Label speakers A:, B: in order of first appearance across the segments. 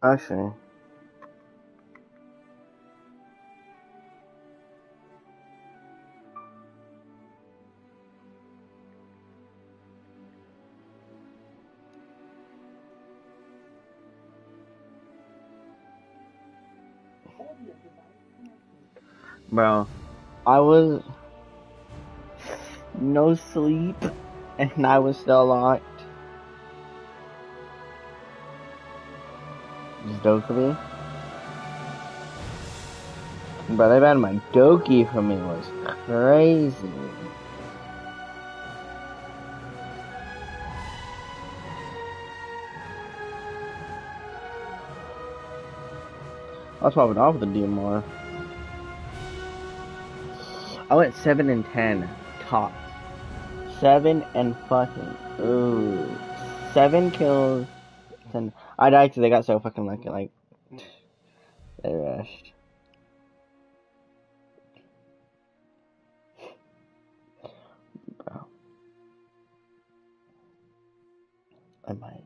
A: Actually, bro, I was no sleep and I was still locked. Just Dokumi. But they banned my Doki from me was crazy. I was popping off with the DMR. I went 7 and 10 top. 7 and fucking ooh. 7 kills. 10. I died because they got so fucking lucky. Like they rushed. Bro. I might.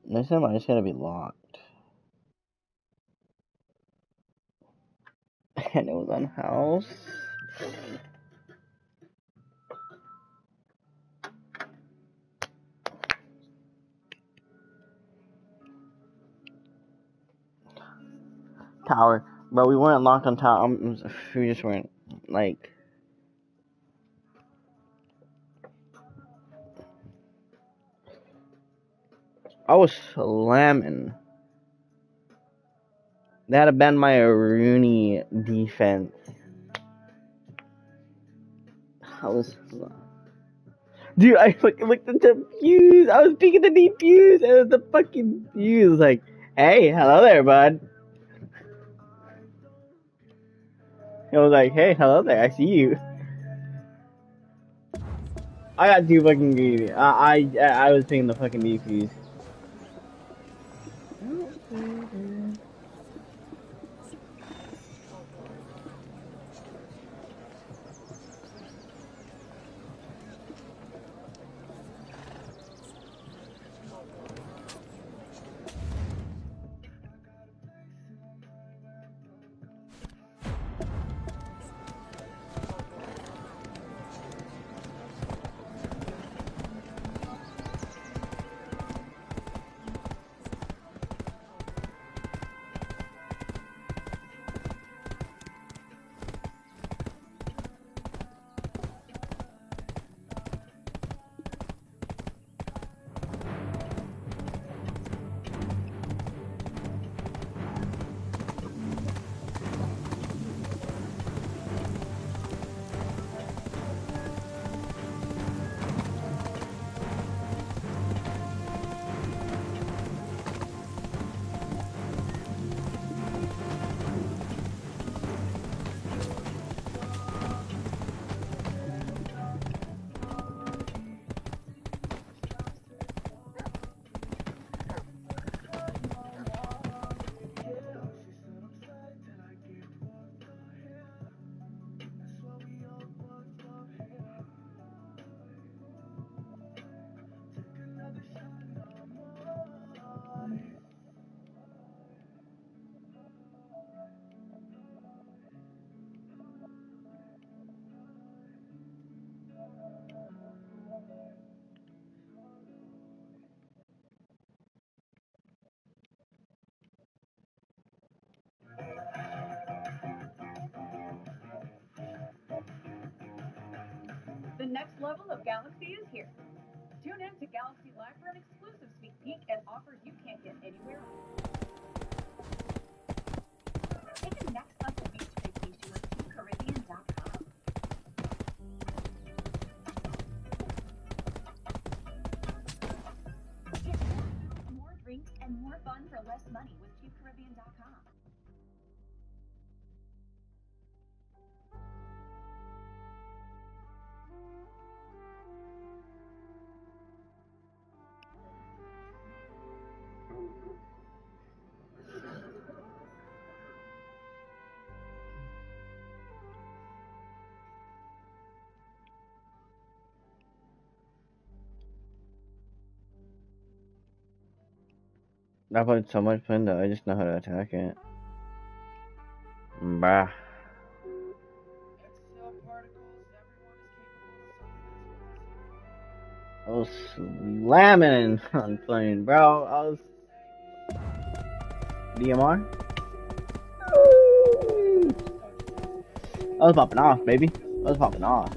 A: Next time I just gotta be locked. And it was on house. Tower. But we weren't locked on tower. We just weren't like. I was slamming. They had to bend my Rooney defense. I was. Dude, I fucking looked at the fuse. I was peeking the deep fuse, and the fucking fuse was like, "Hey, hello there, bud." It was like, "Hey, hello there. I see you." I got too fucking greedy. I was picking the fucking deep fuse.
B: The next level of Galaxy is here. Tune in to Galaxy Live for an exclusive sneak peek and offers you can't get anywhere else. Take a next level beach vacation with TeamCaribbean.com. Get more food, more drinks, and more fun for less money with TeamCaribbean.com.
A: I played so much Pinda, I just know how to attack it. Bah. I was slamming on plane, bro. I was DMR. I was popping off, baby. I was popping off.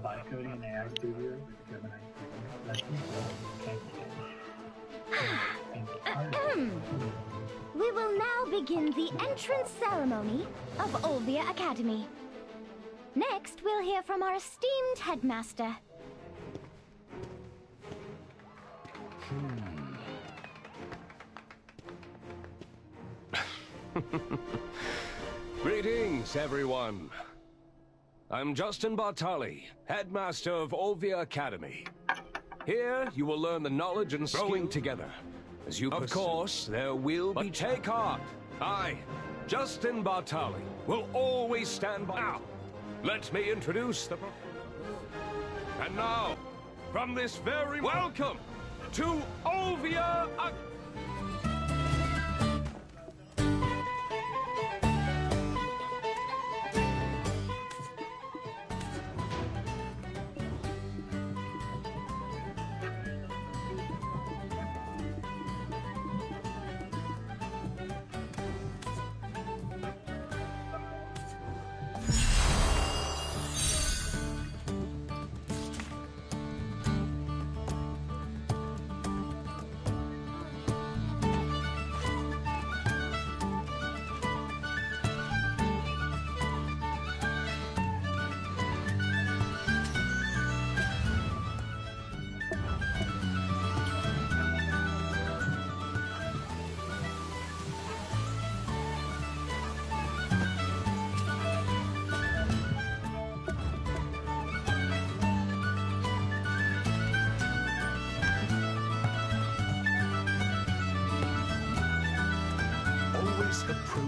C: By coding an AI studio with Gemini,
D: We will now begin the entrance ceremony of Olvia Academy. Next, we'll hear from our esteemed headmaster.
E: Greetings, everyone. I'm Justin Bartali, headmaster of Olvia Academy. Here, you will learn the knowledge and growing together. As you Of course, there will be take heart. I, Justin Bartali, will always stand by. Now, let me introduce the... And now, from this very... Welcome to Olvia Academy.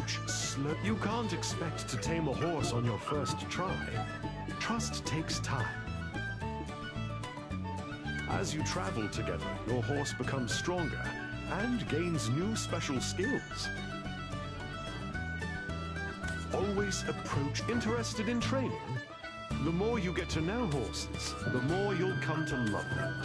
F: approach slow. You can't expect to tame a horse on your first try. Trust takes time. As you travel together, your horse becomes stronger and gains new special skills. Always approach interested in training. The more you get to know horses, the more you'll come to love them.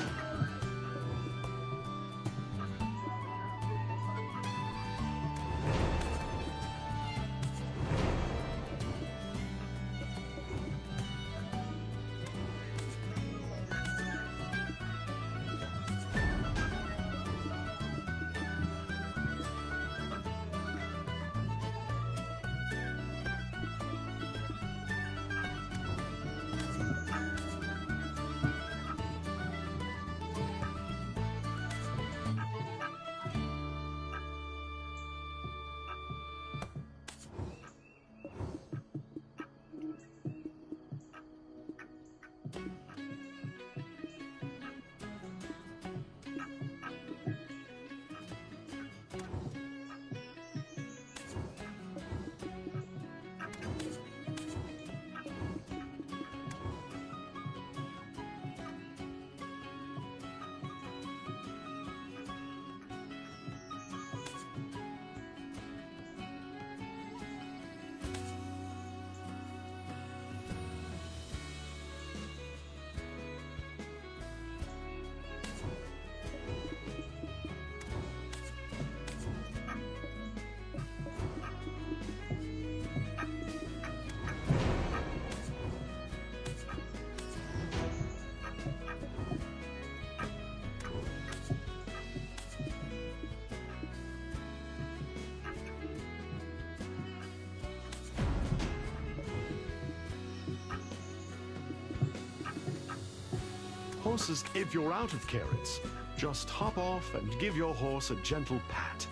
F: Horses, if you're out of carrots, just hop off and give your horse a gentle pat.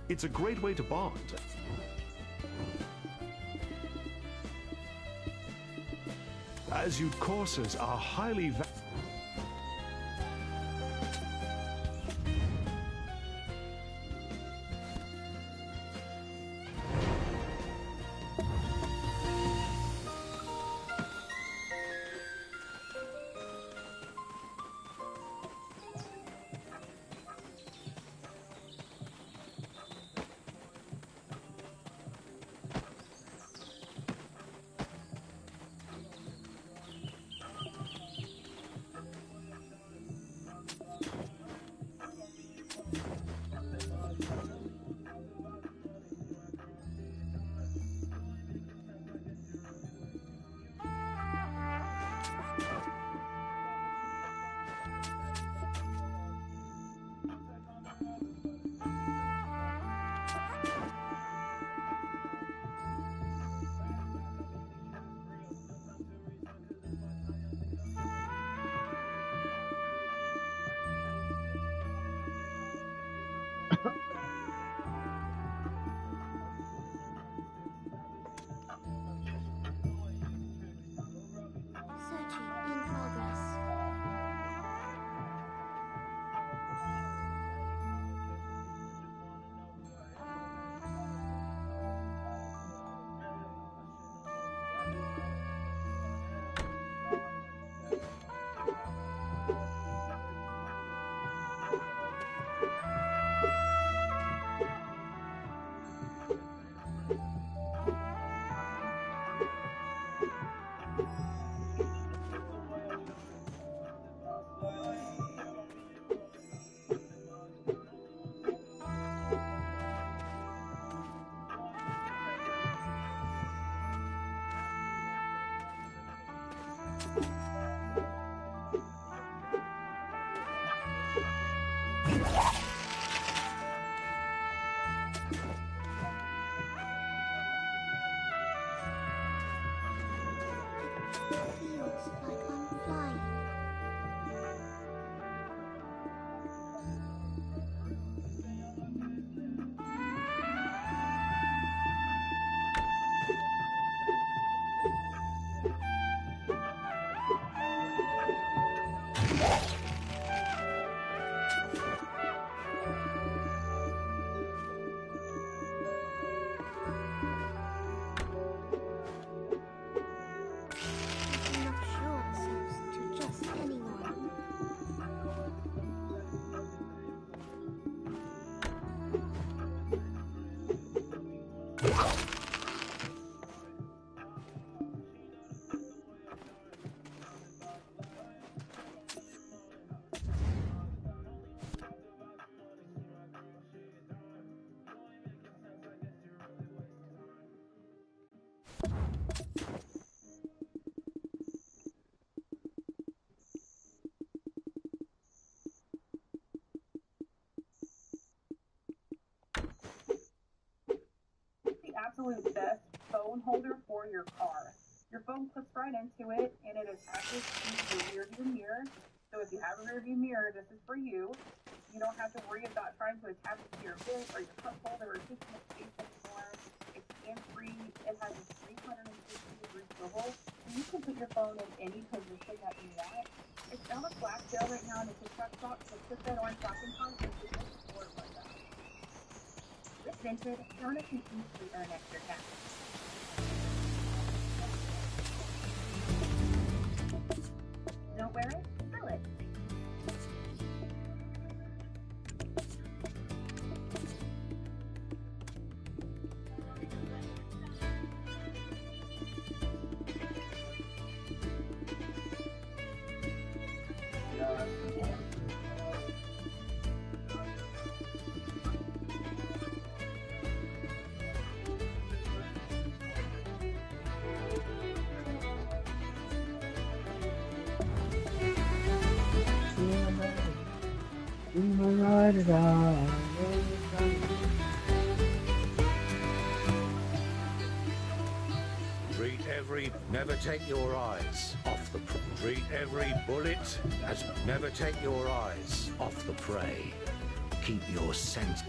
F: It's a great way to bond. As you coursers are highly
D: Searching in progress. Feels like I'm flying.
B: phone holder for your car. Your phone clips right into it, and it attaches to your rear view mirror. So if you have a rear view mirror, this is for you. You don't have to worry about trying to attach it to your vent or your cup holder or taking up space anymore. It's hands-free. It has a 360-degree swivel, so you can put your phone in any position that you want. It's on a flash sale right now in the TikTok shop, so click that orange shopping cart and get your support right now. With Vinted, Donna can easily earn extra cash. Don't wear it? Sell it.
G: Treat every, never take your eyes off the treat every bullet as never take your eyes off the prey. Keep your sense.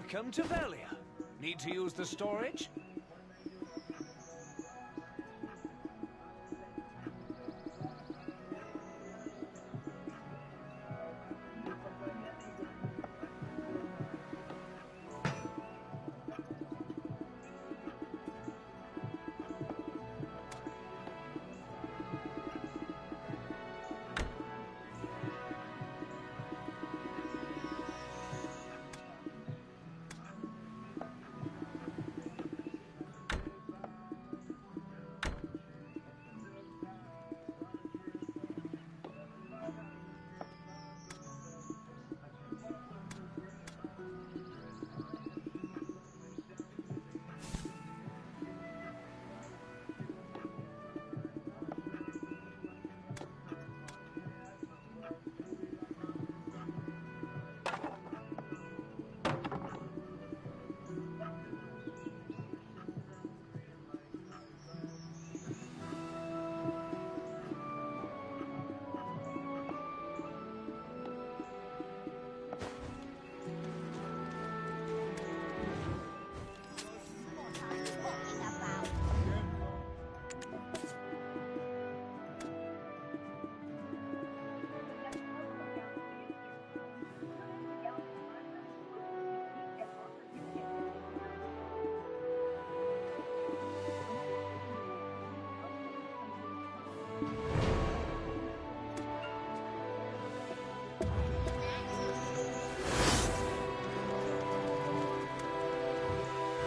E: Welcome to Velia. Need to use the storage?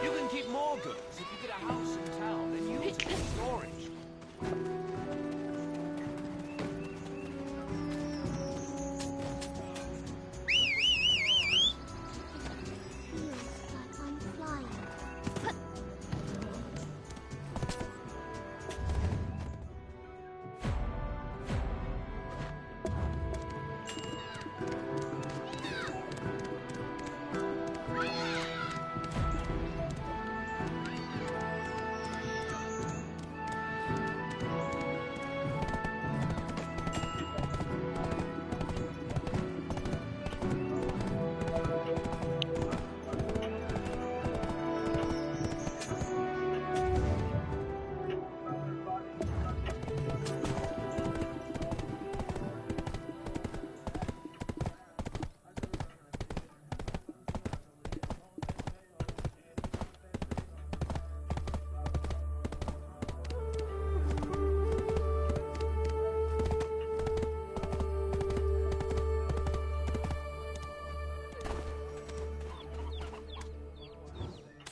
E: You can keep more goods if you get a house in town, then use it for storage.
D: I'm flying.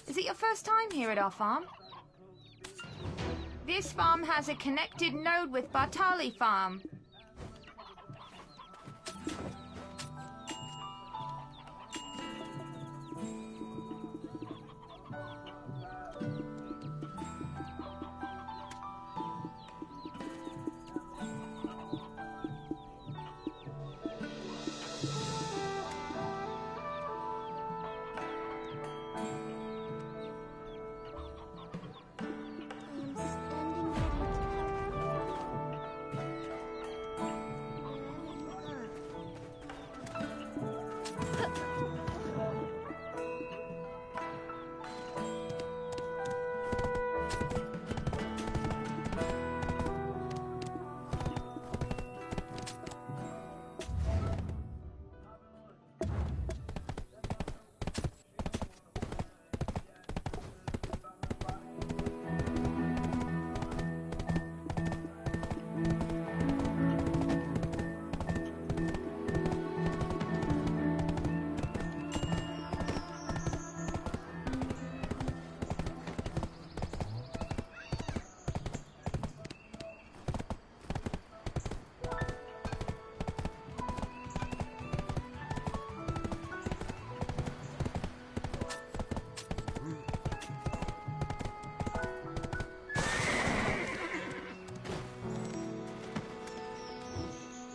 H: Is it your first time here at our farm? This farm has a connected node with Bartali Farm.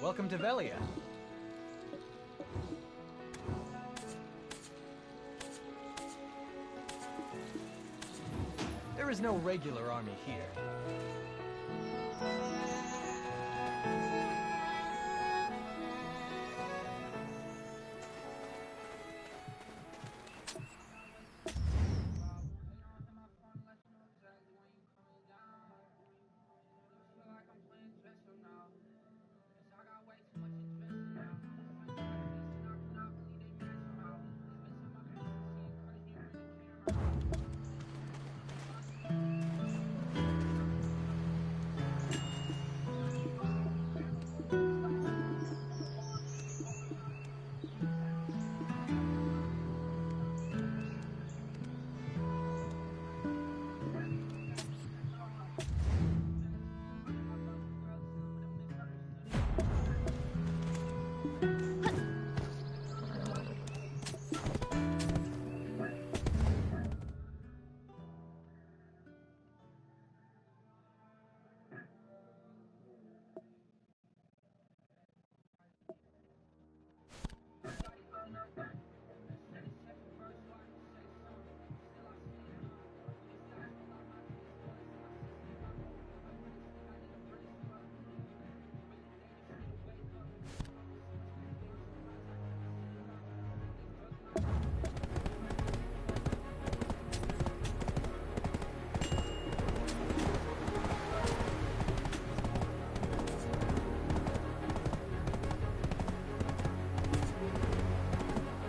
I: Welcome to Velia. There is no regular army here.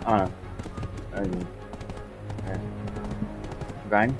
A: Oh. Grind?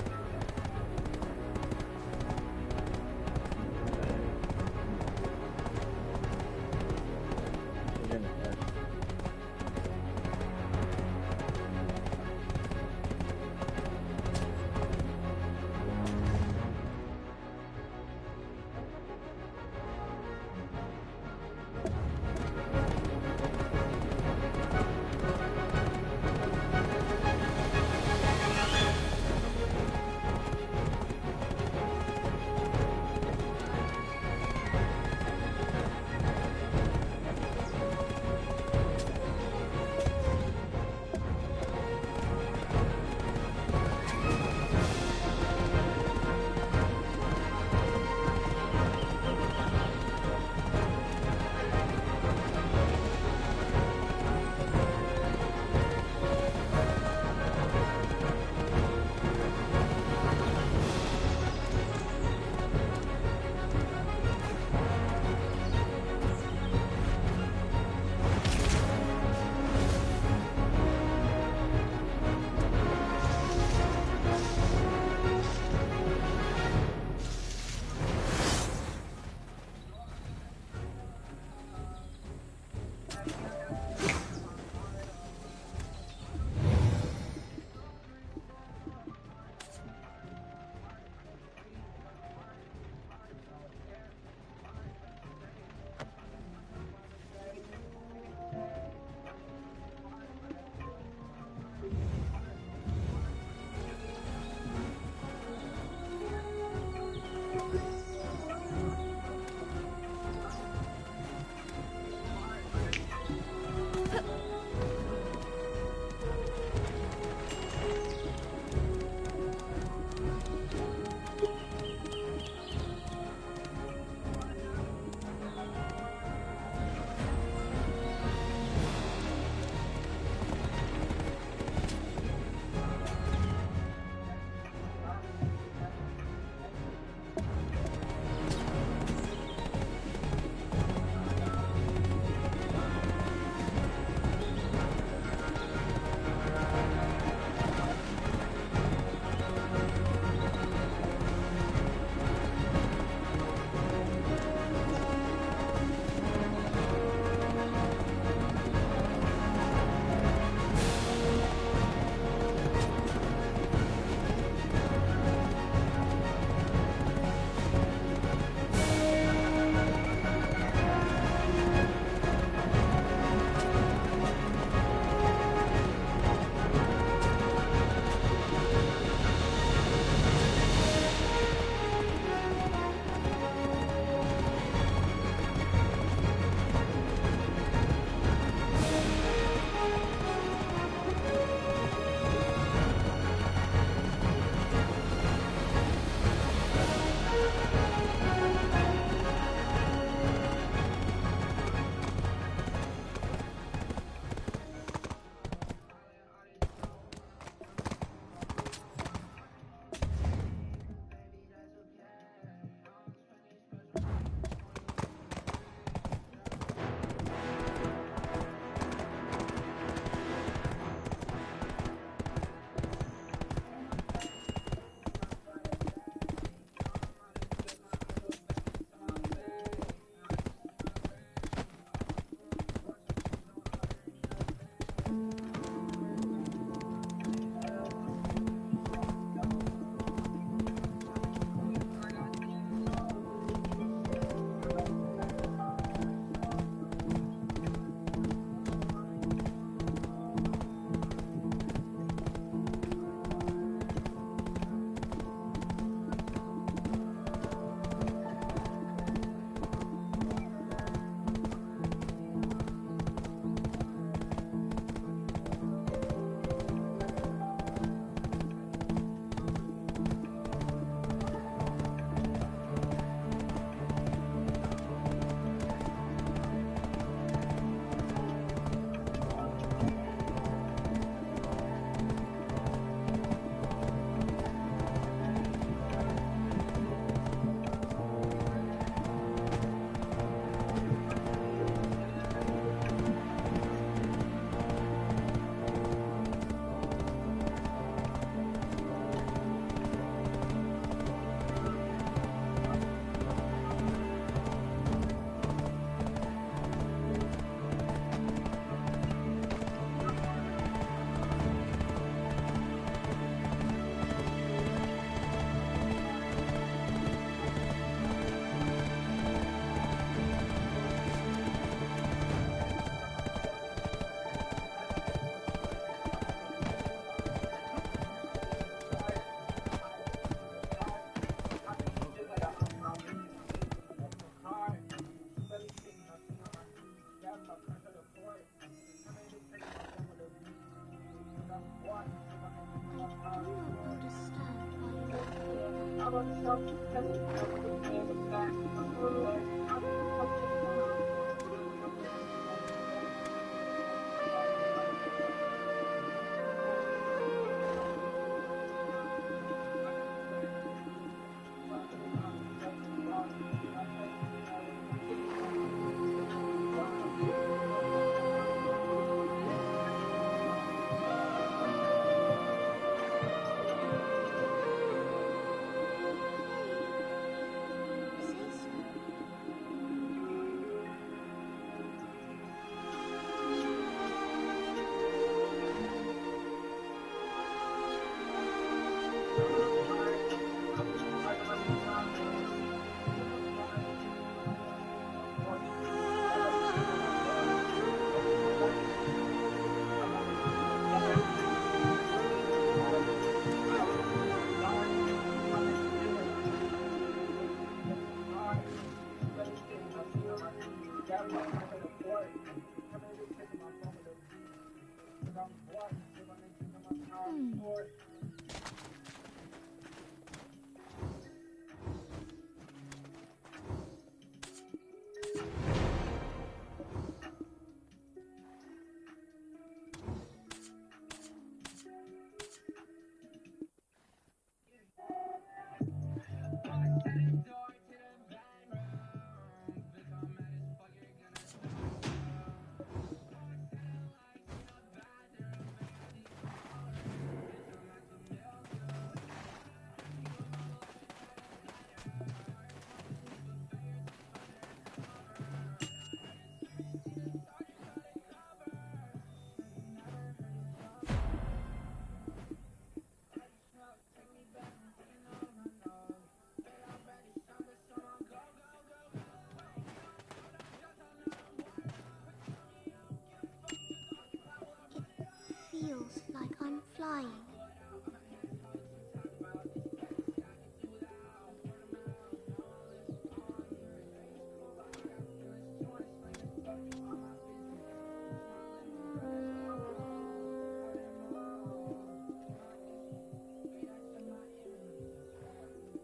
D: Feels like I'm flying.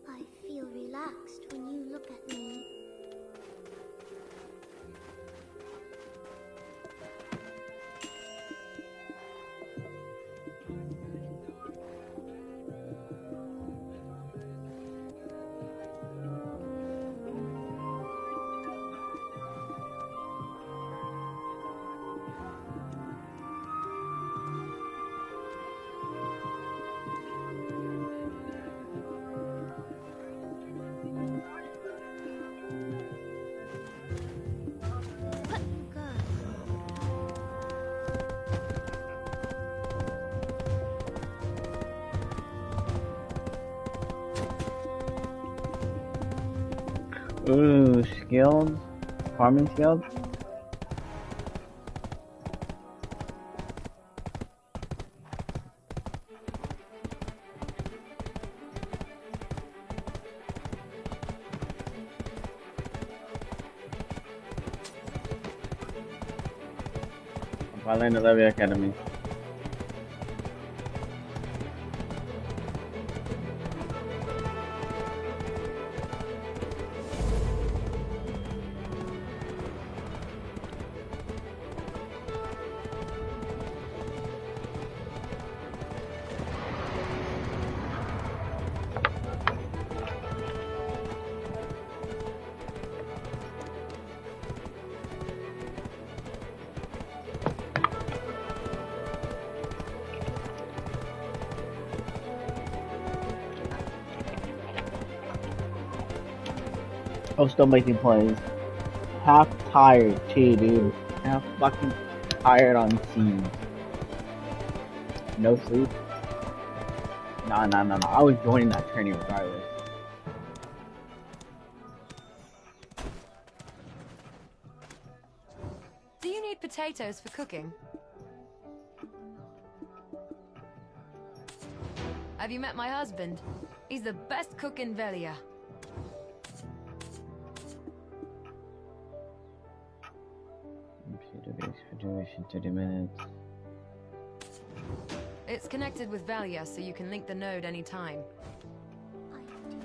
D: I feel relaxed when you look at me.
A: Ooh, skills? Farming skills? Following the Levy Academy. Oh, still making plays. Half tired too, dude. Half fucking tired on scenes. No sleep. Nah. I was joining that training regardless.
J: Do you need potatoes for cooking? Have you met my husband? He's the best cook in Velia.
A: Duration 30 minutes.
J: It's connected with Velia, so you can link the node anytime.
D: I do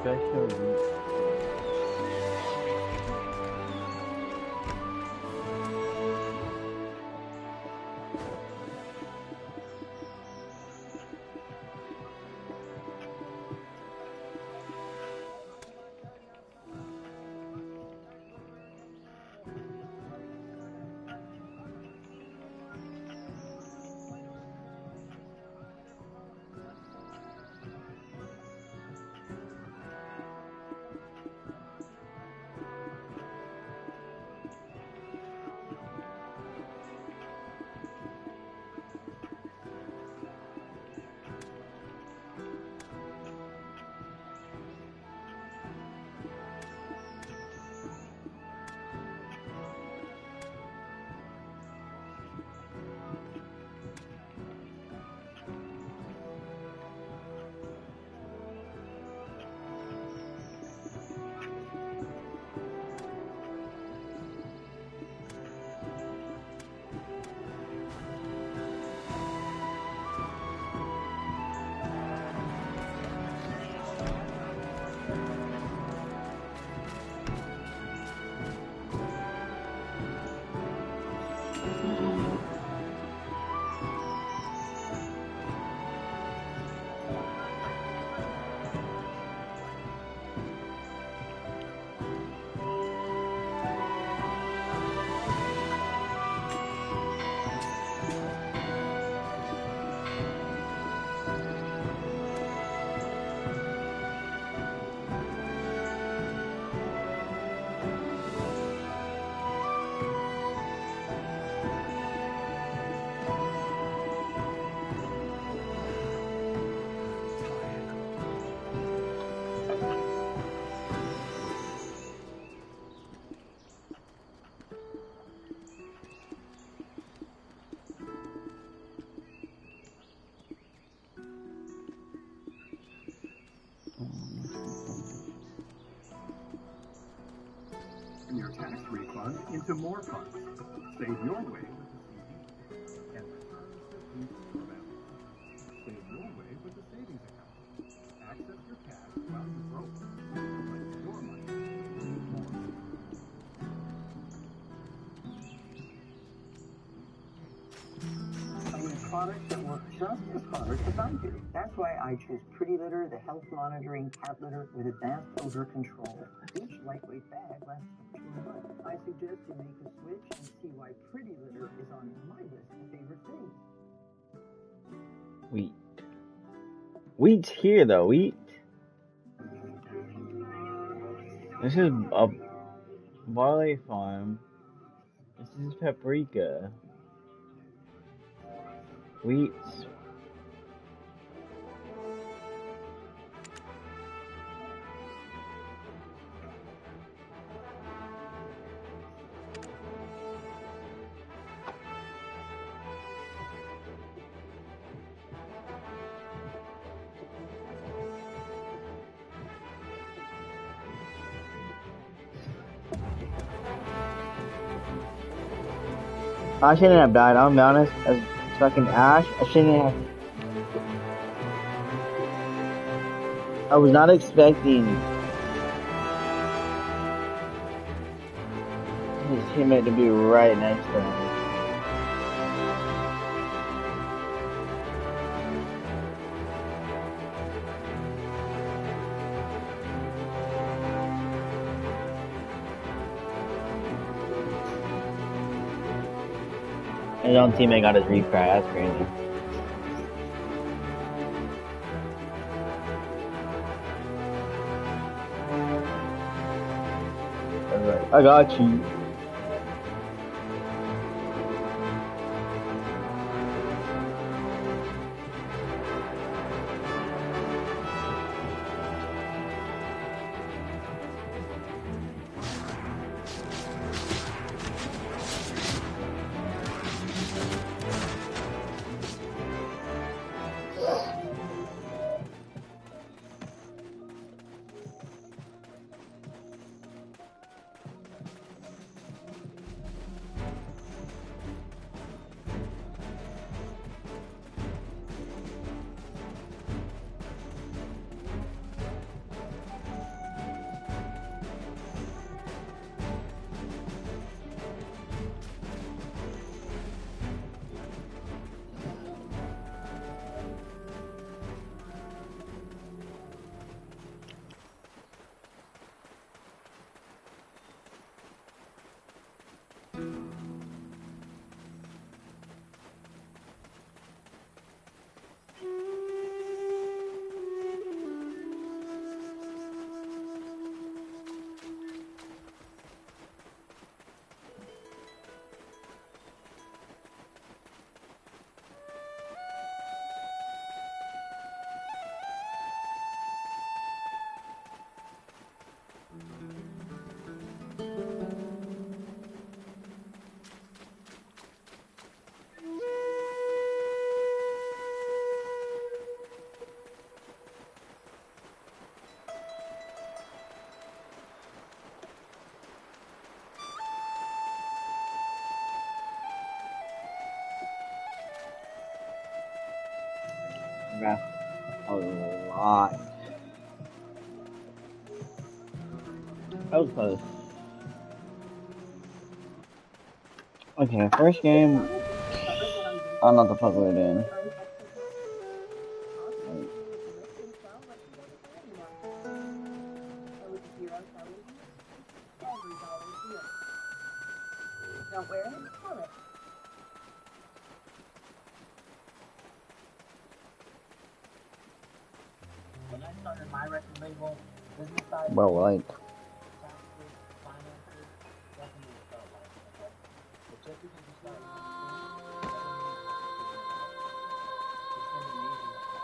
A: Special
K: your tax refund into more funds. Save your way with the CD and return receipts for balance. Save your way with the savings account. Access your cash while you're broke. Like your money. More.
L: products that work just as hard as I do. That's why I choose Pretty Litter, the health monitoring cat litter with advanced odor control. Each lightweight bag lasts up to a month. I suggest you make a switch and see why Pretty Litter is on my list of favorite things.
A: Wheat. Wheat's here though, wheat. This is a barley farm. This is paprika. Wheat's. I shouldn't have died, I'll be honest. As fucking Ash, I shouldn't have. I was not expecting his teammate to be right next to him. His own teammate got his recry, that's crazy. Alright, I got you. Got a lot. That was close. Okay, first game. I don't know what the fuck we're doing.
B: Don't wear it, tell it.
L: When I started my record label, business side,
A: Bro, like.
L: finances, definitely felt like it, okay? But just because you start one thing, doesn't mean it's been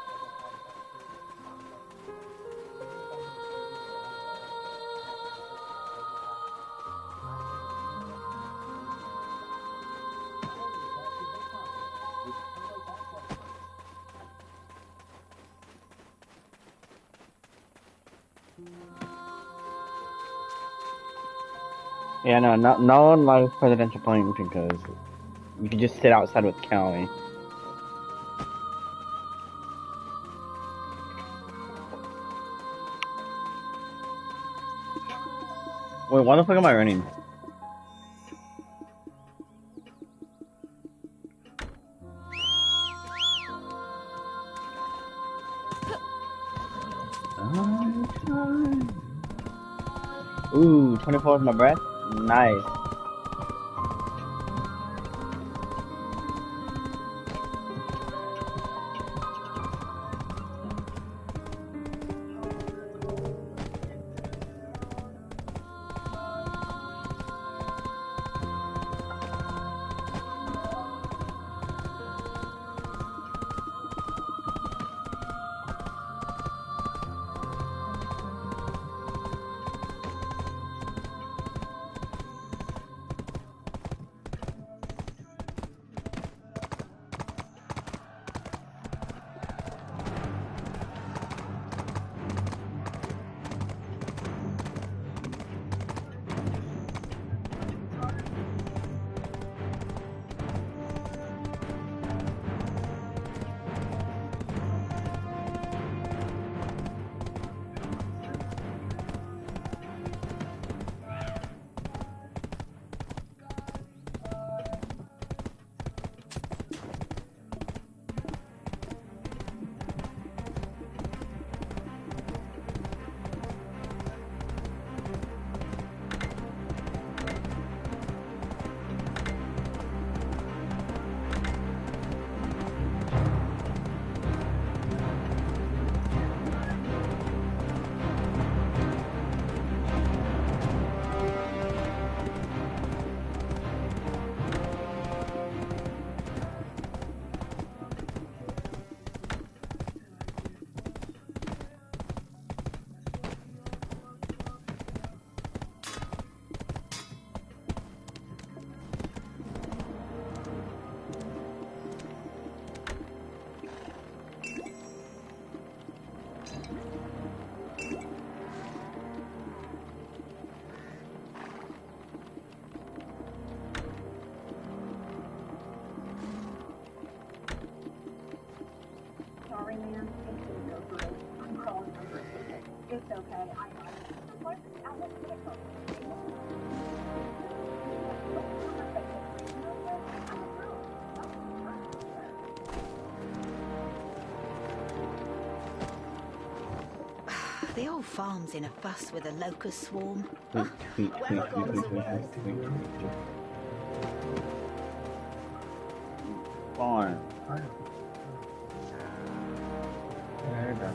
A: Yeah, no one likes presidential playing because you can just sit outside with Callie. Wait, why the fuck am I running? Ooh, 24 with my breath? Nice.
B: Sorry, man. It didn't go through. I'm calling for it. It's okay. I got it. What? I won't get it.
M: The old farm's in a fuss with a locust swarm.
A: Farm. There you go.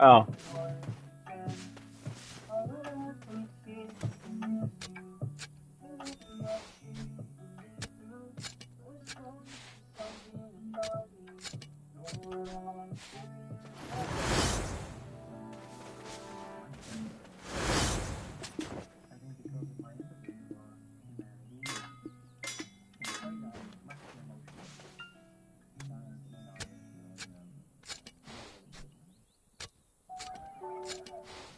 A: Oh.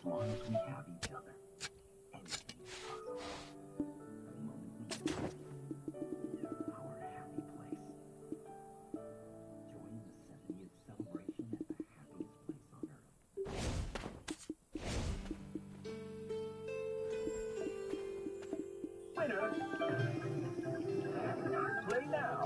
L: As long as we have each other, anything is possible. The moment we do, our happy place. Join the 70th celebration at the happiest place on earth. Winner! Play now!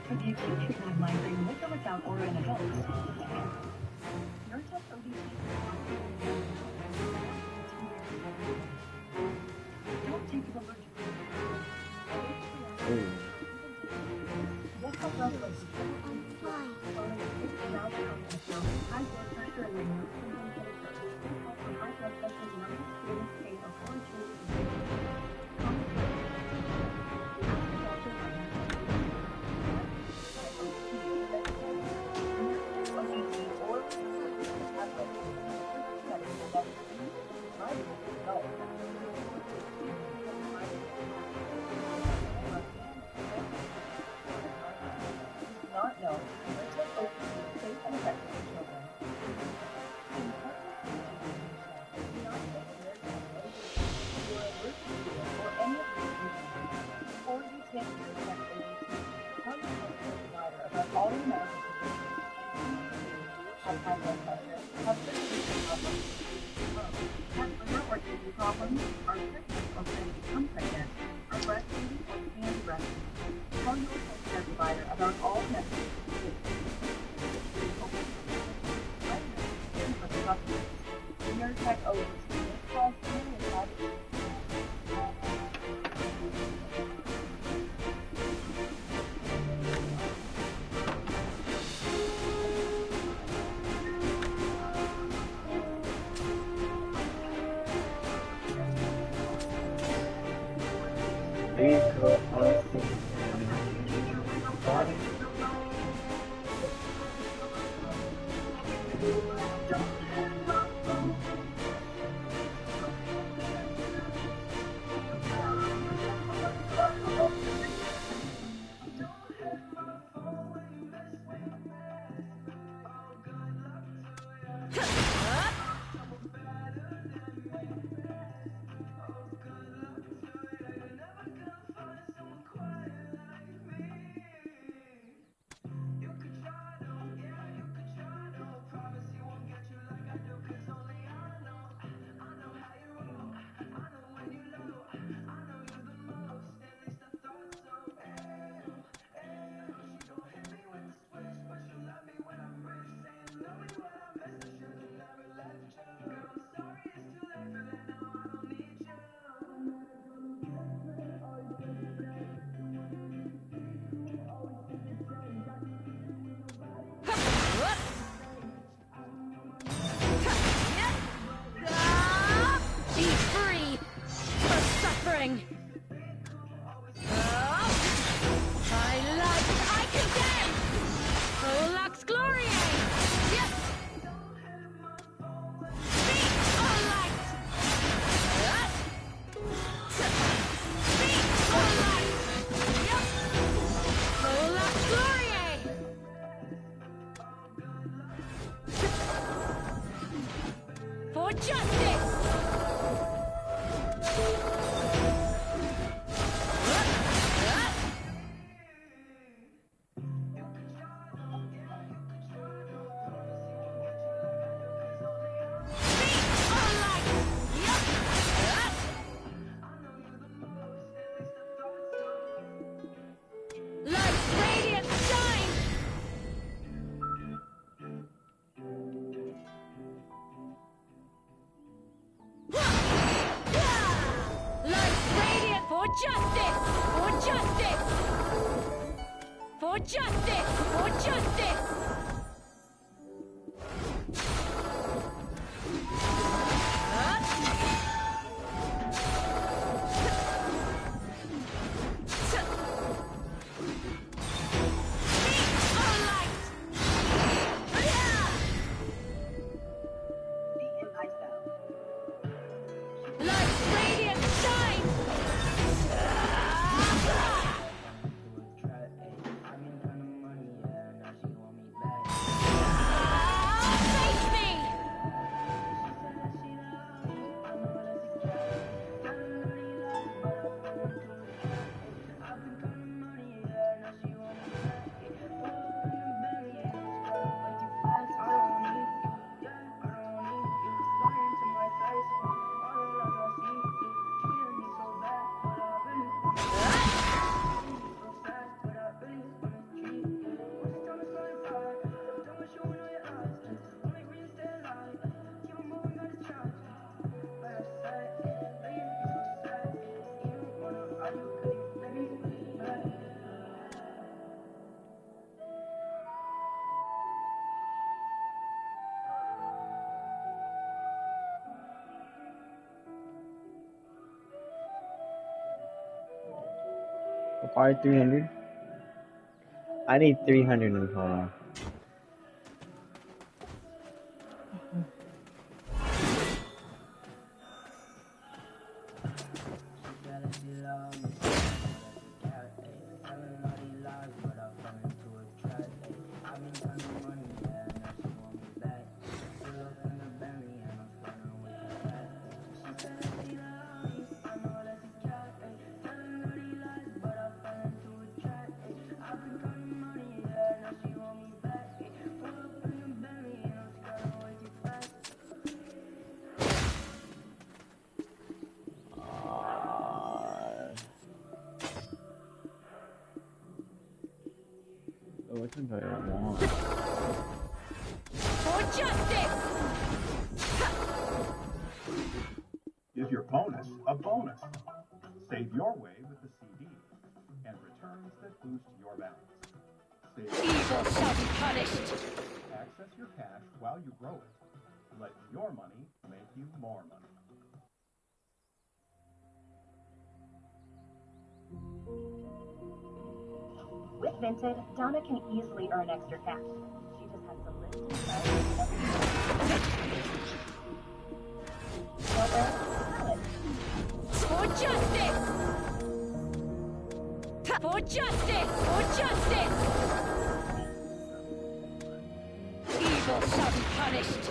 B: For the acute treatment of migraine with or without aura in adults, Nurtec ODT. Don't take it allergically. Just help us with high blood pressure and remote symptoms that occur. Also, high blood pressure, numbness, feelings, pain, or foreign changes in Have high blood pressure, have circulation problems, have liver or kidney problems, are pregnant or plan to become pregnant, are breastfeeding or can be breastfeeding. Tell your healthcare provider about all methods of supplements. Neurotech owes this cause serious health.
A: Required 300? I need 300 in total. which one do I want?
J: For justice!
K: Is your bonus a bonus? Save your way with the CD and returns that boost your balance.
J: Evil shall be punished!
K: Access your cash while you grow it. Let your money make you more money.
B: With Vinted, Donna can easily earn extra cash. She just has to list and sell it.
J: For justice! For justice! For justice! Evil shall be punished!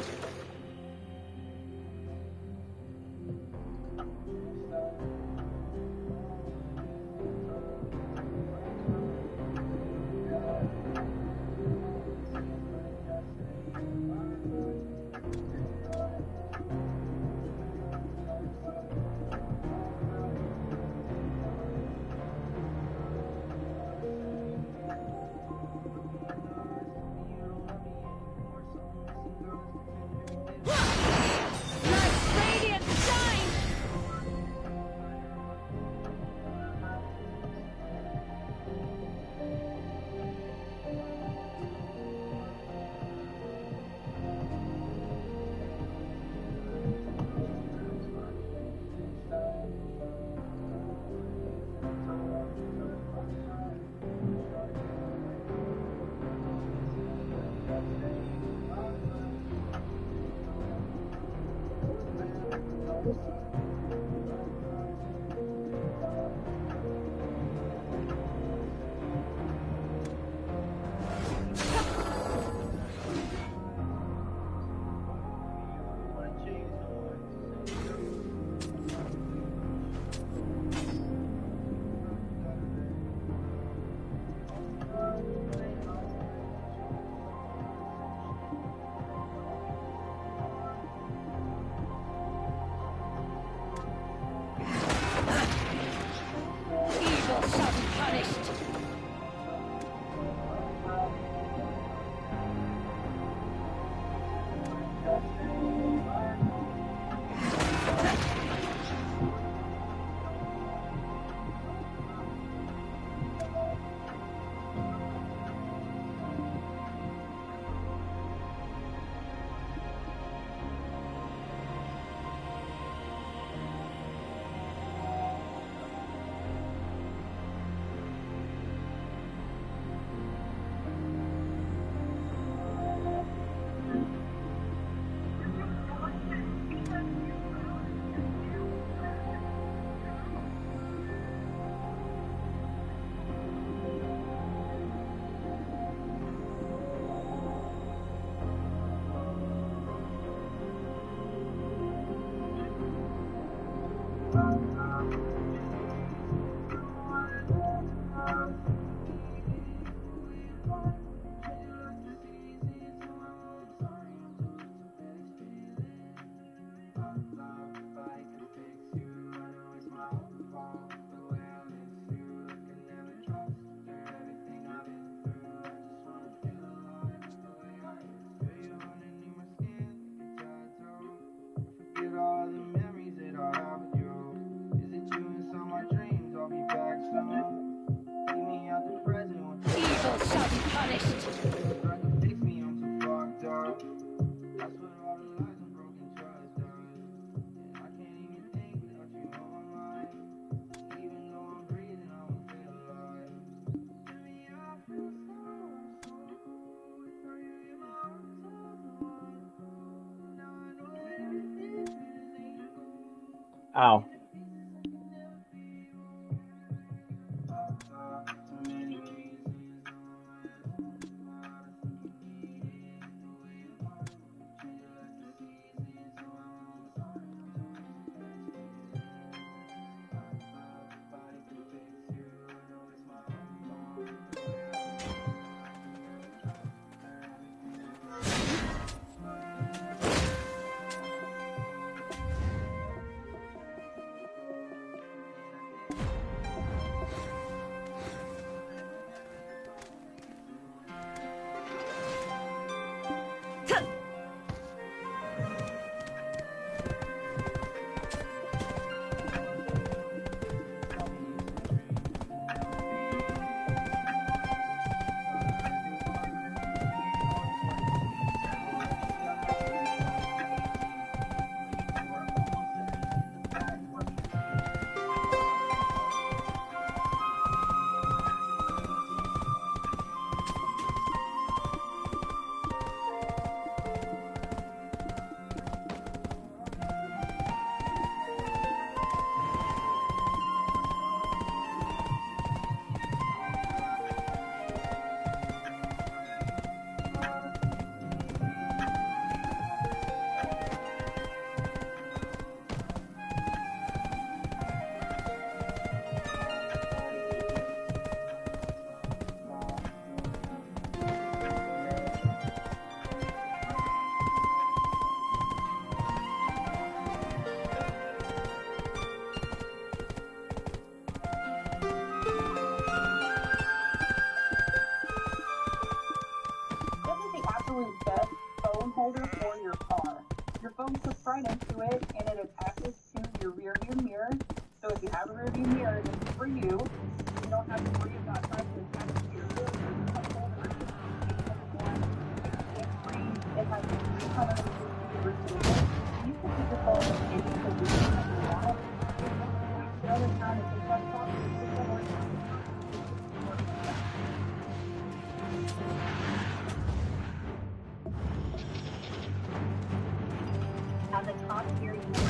A: Ow.
B: absolute best phone holder for your car. Your phone clips right into it, and it attaches to your rear view mirror. So if you have a rear view mirror, this is for you. You don't have to worry about trying to attach it to your hood or your cup holder. It has 360 degrees movement. You can keep your phone in any position that you want. Another time it's a desktop, it's a work. At the top here, you can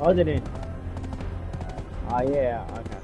A: Oh, did it? Oh, yeah, okay.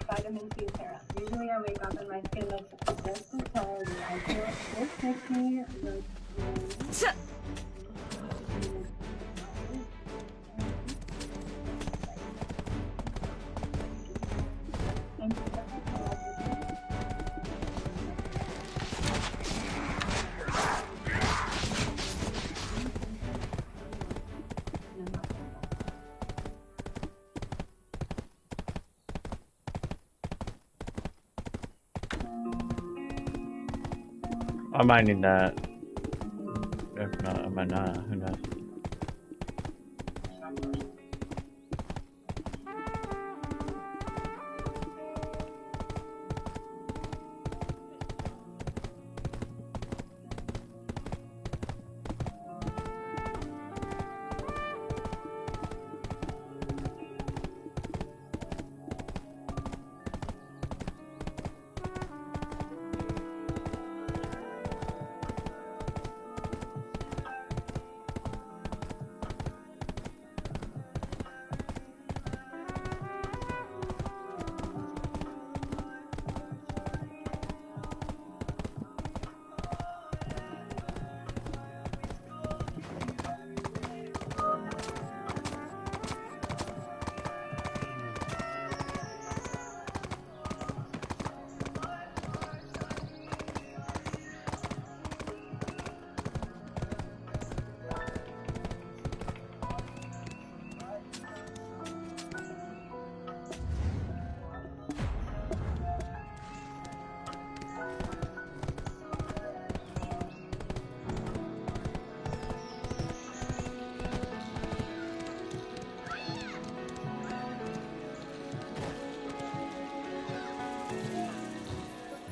B: Vitamin C Sarah. Usually I wake up and my skin looks just as tired and I feel so sexy.
A: I might need that. If not, I might not. Who knows?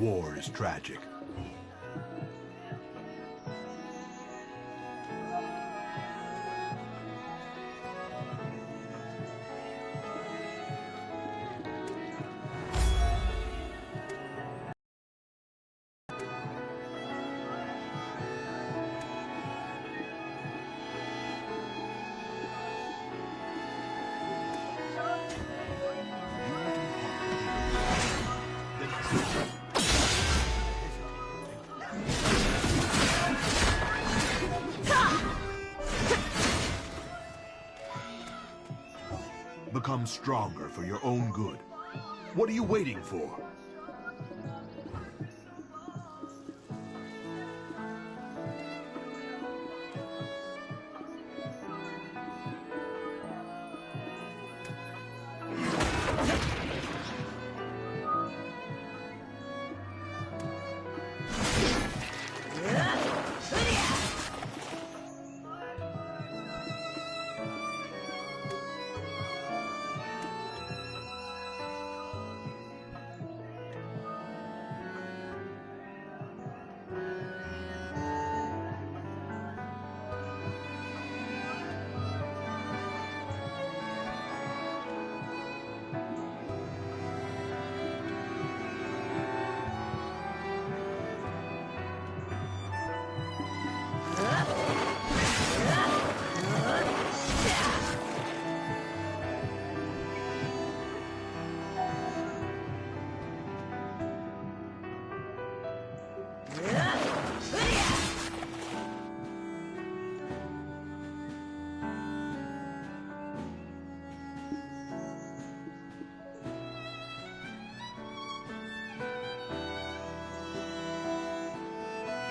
F: War is tragic. Become stronger for your own good. What are you waiting for?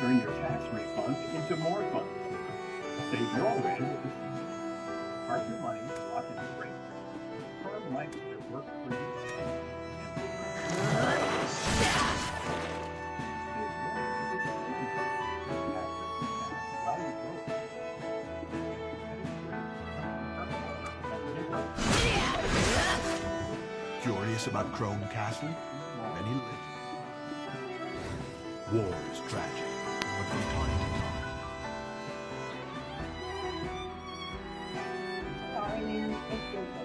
K: Turn your tax refund into more funds. Save your way with the Park your money, lock it in rates. Firm likes to work for you.
F: Curious about Crone Castle? Many legends. War is tragic, but from time to time.
B: Sorry, man. It's good.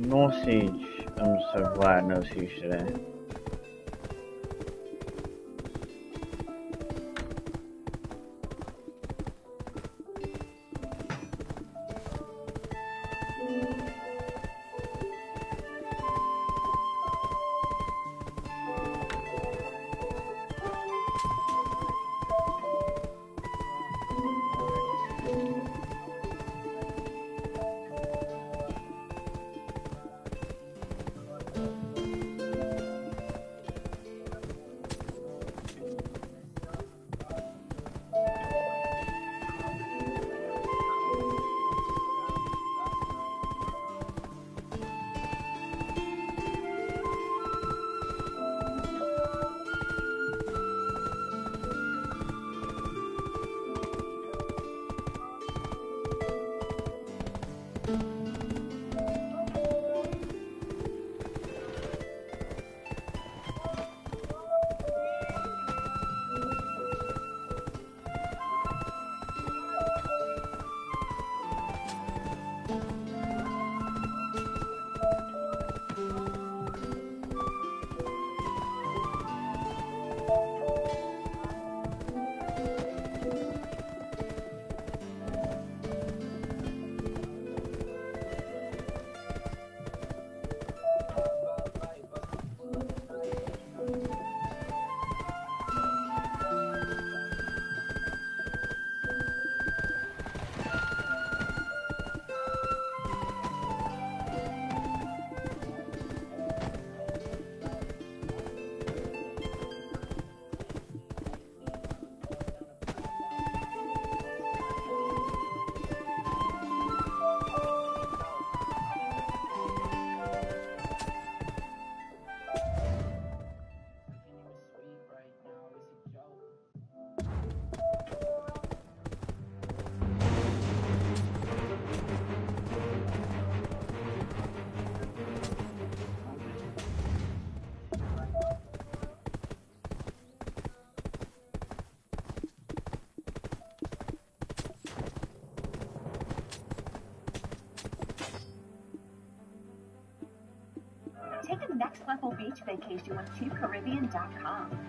A: No siege. I'm so glad no siege today.
B: Take a next level beach vacation with CubeCaribbean.com.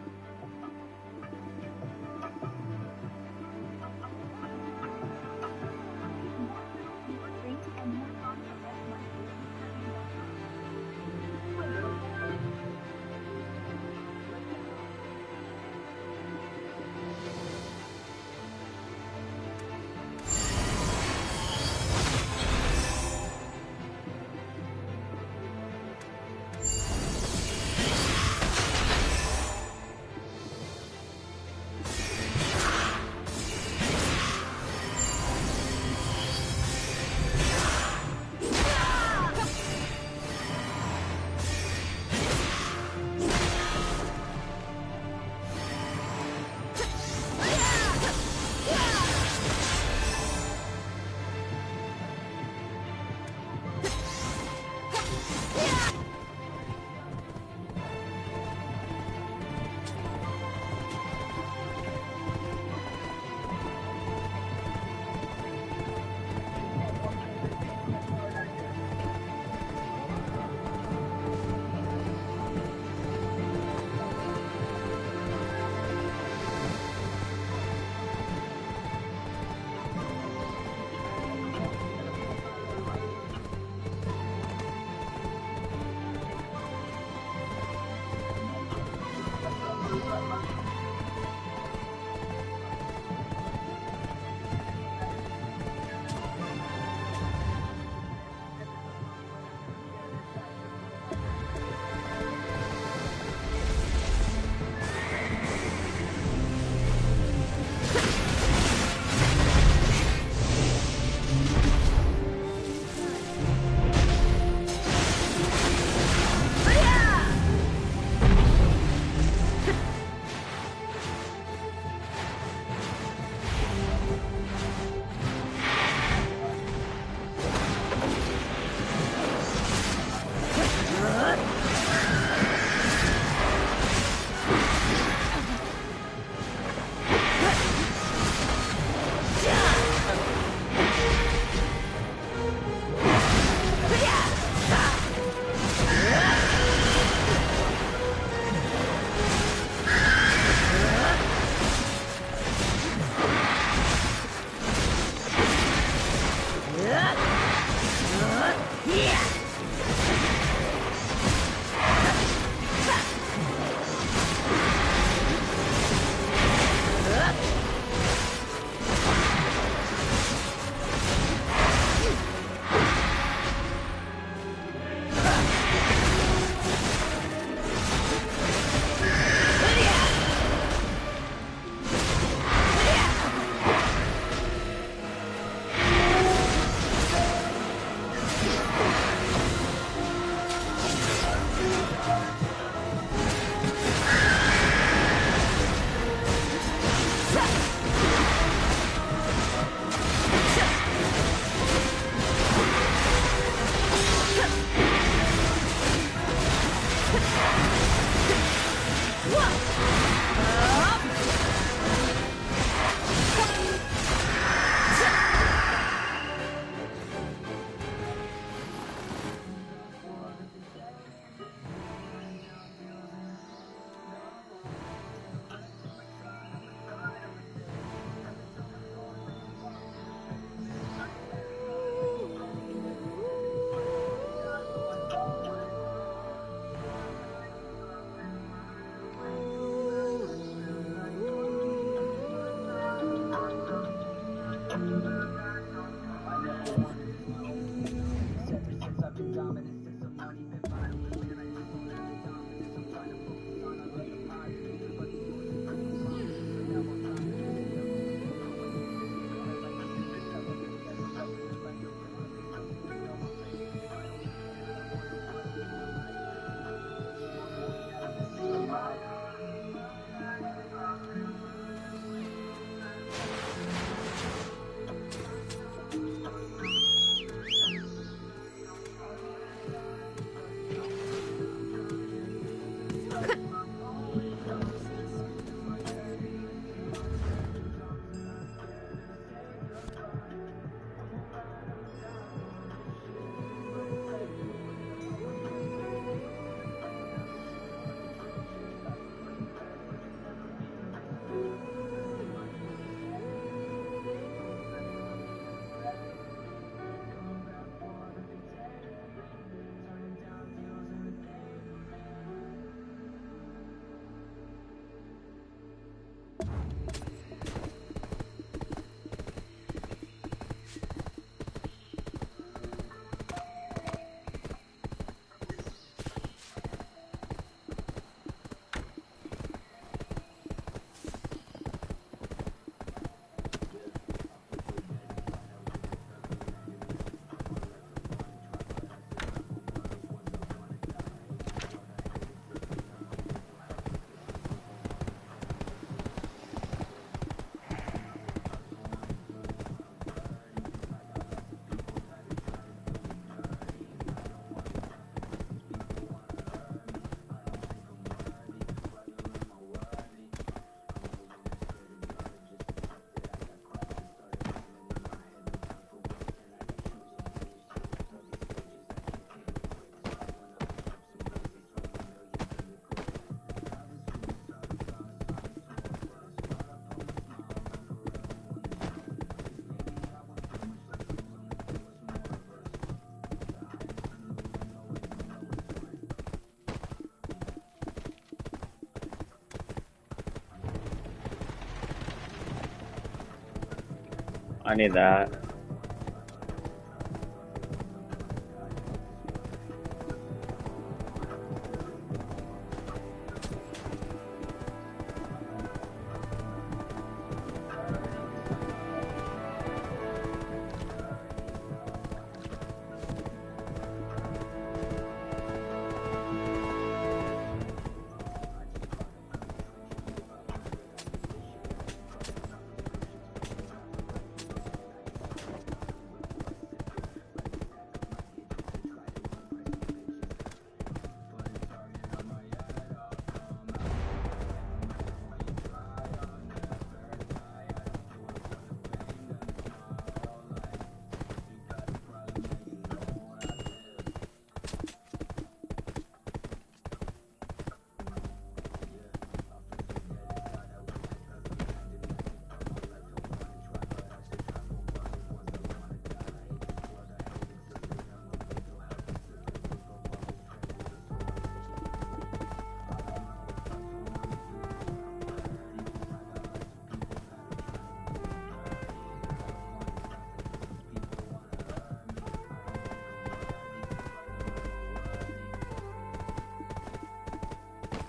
A: I need that.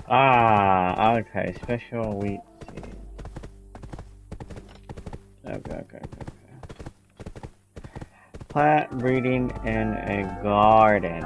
A: Ah, okay, special wheat seed. Okay. Plant breeding in a garden.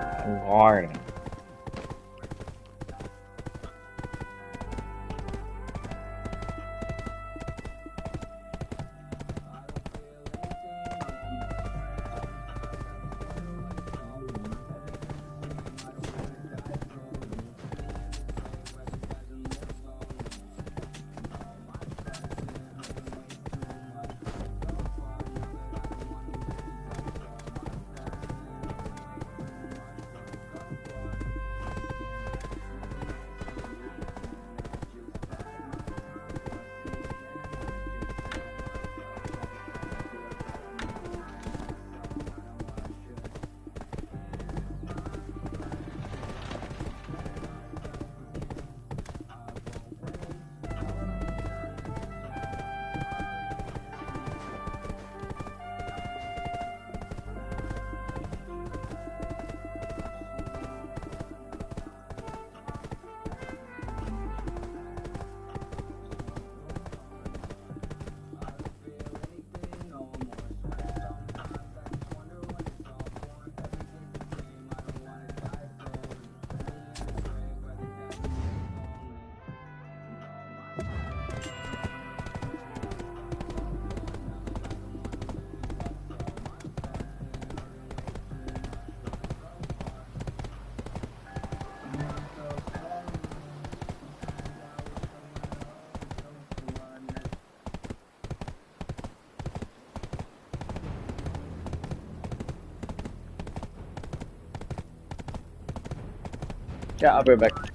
A: Yeah, I'll be right back.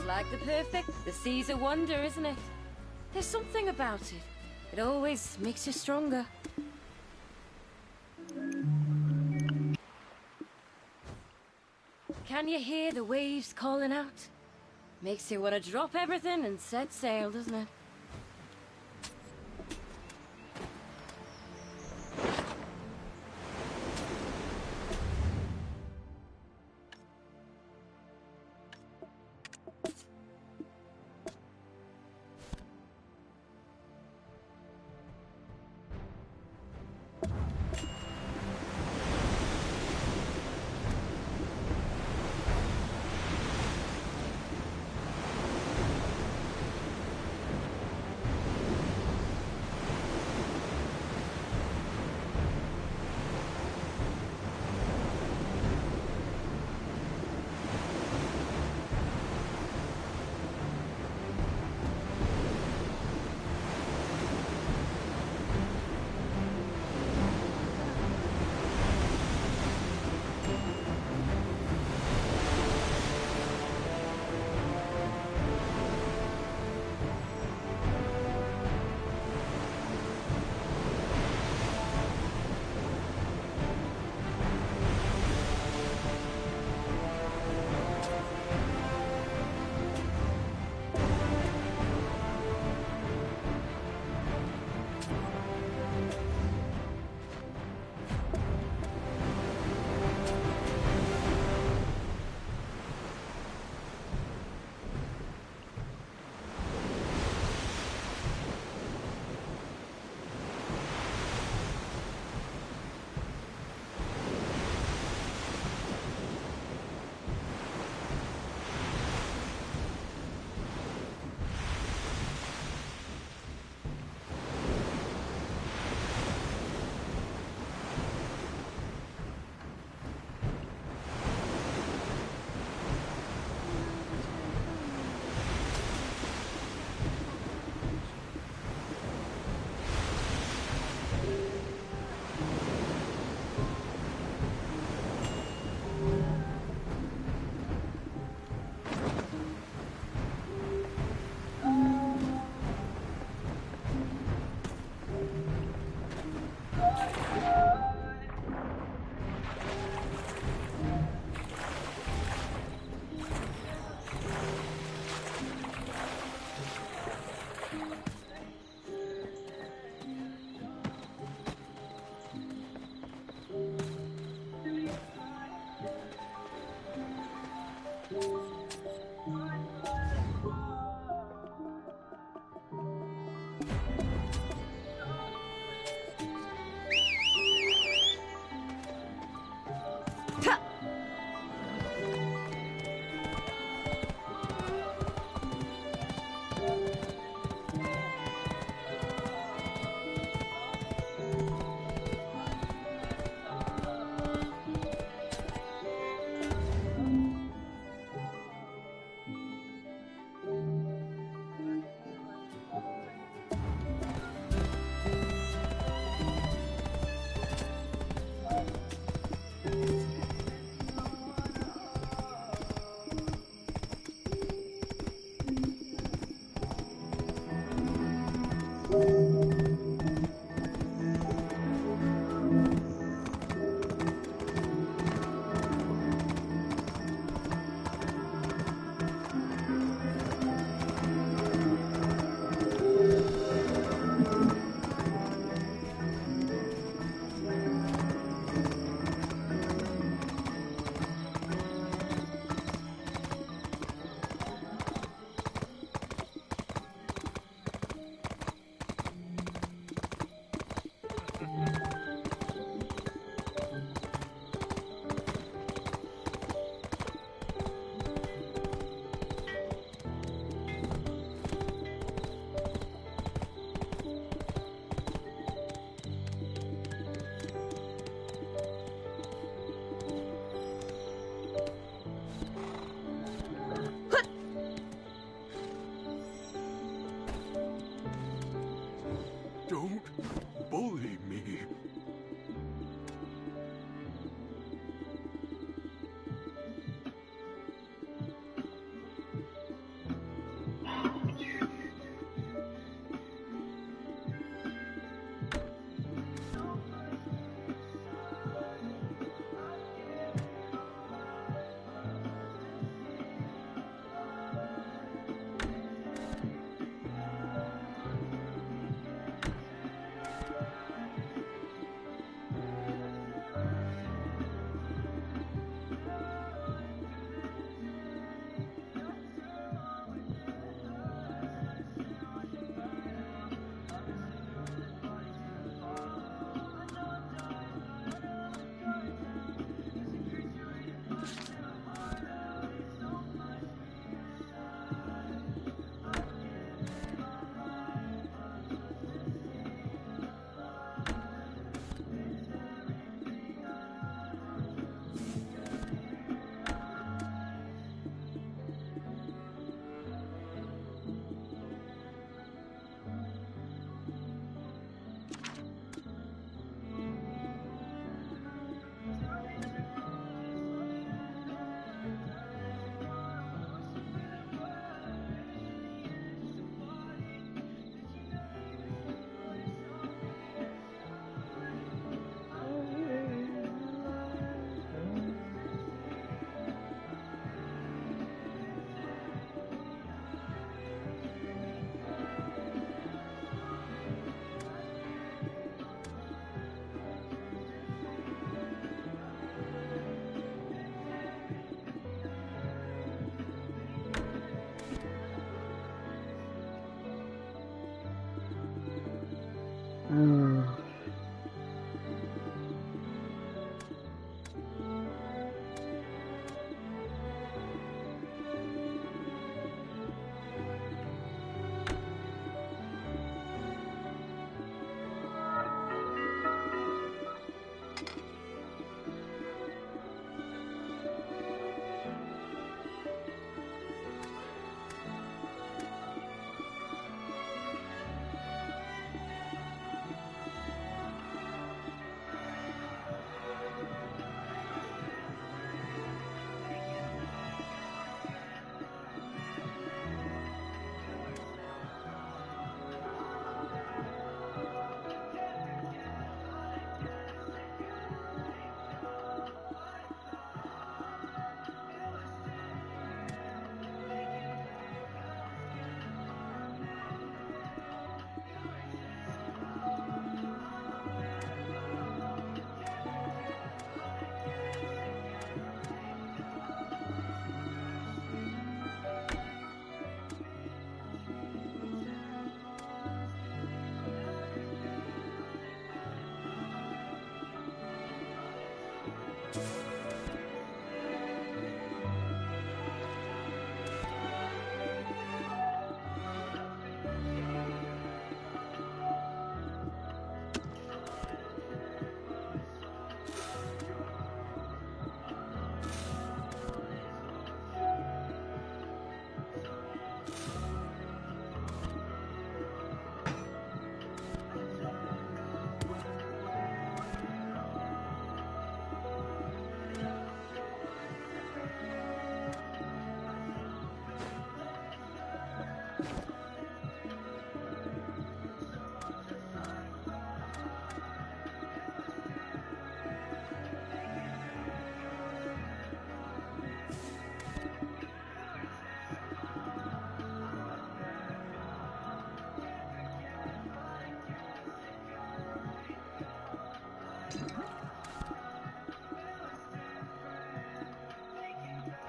J: like the sea's a wonder, isn't it? There's something about it. It always makes you stronger. Can you hear the waves calling out? Makes you want to drop everything and set sail, doesn't it?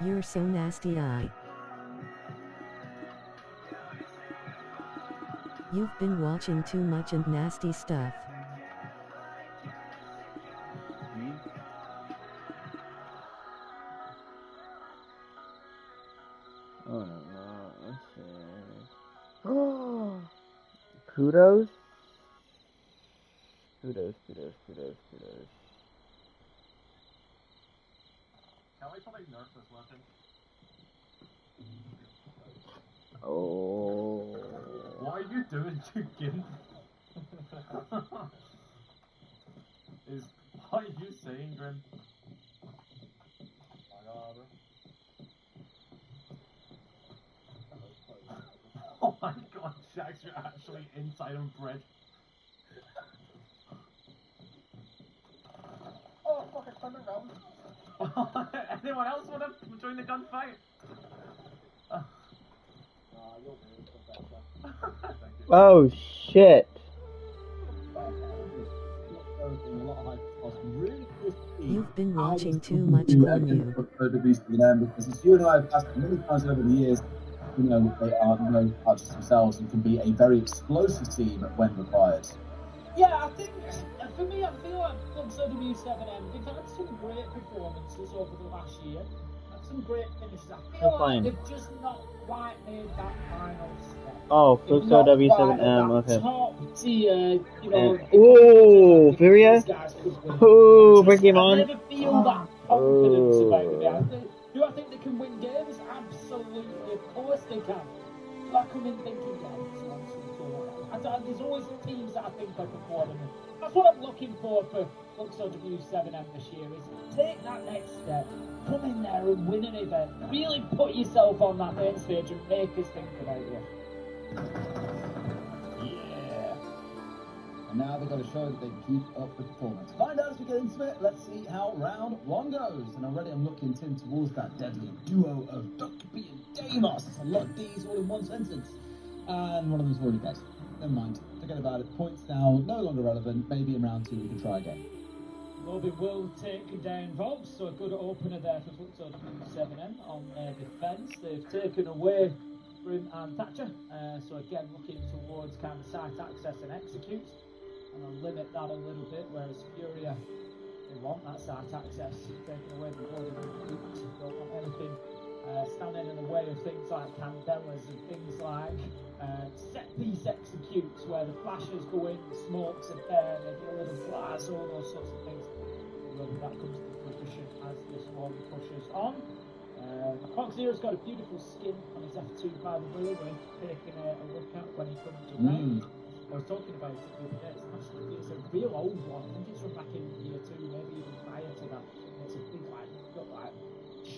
N: You're so nasty, You've been watching too much and nasty stuff.
A: Oh no, let's see. Oh, kudos. Kudos.
K: Can't wait till they nerf this weapon.
A: Oh.
K: What are you doing to Gimp? What are you saying, Grim? Oh my god, Jax, you're actually inside of bread. Oh fuck, I turned around. Anyone else want to join the gunfight?
A: Oh shit.
N: You've been watching too much Cornu.
O: Because as you and I have asked many times over the years, you know, they are no archers themselves and can be a very explosive team when required.
P: Yeah, I think, for me, I feel like Flux W7M, they've had some great performances over the last year. Had some great finishes. I feel like they've just not quite made that final step.
A: Oh, Fluxo W7M, okay.
P: Top tier, you know.
A: Ooh, Furia? Ooh, breaking him on.
P: I never feel that confidence about them. Do I think they can win games? Absolutely, of course they can. Do I come in thinking, there's always teams that I think are performing. That's what I'm looking for Fluxo W7M this year, is take that next step, come in there and win an event, really put yourself on that main stage and make us think about you.
O: Yeah. And now they've got to show that they keep up the performance. Find out as we get into it. Let's see how round one goes. And already I'm looking, Tim, towards that deadly duo of Duckby and Deimos. A lot of D's all in one sentence. And one of them's already dead. Never mind. Forget about it. Points now no longer relevant. Maybe in round 2 we can try again.
P: Lobby will take down Vobs, so a good opener there for Fluxo W7M on their defence. They've taken away Grim and Thatcher, so again looking towards kind of site access and execute. and limit that a little bit, whereas Furia, they want that site access taken away before they recruit. Don't want anything standing in the way of things like candelas and things like set-piece executes where the flashers go in, the smokes are there, maybe a little glass, all those sorts of things. Whether that comes to fruition as this one pushes on. Fox Zero's got a beautiful skin on his F2, by the way, when he's taking a look at when he comes around. I was talking about it the other day. It's a real old one. I think it's from back in year 2, maybe even prior to that. It's a big, got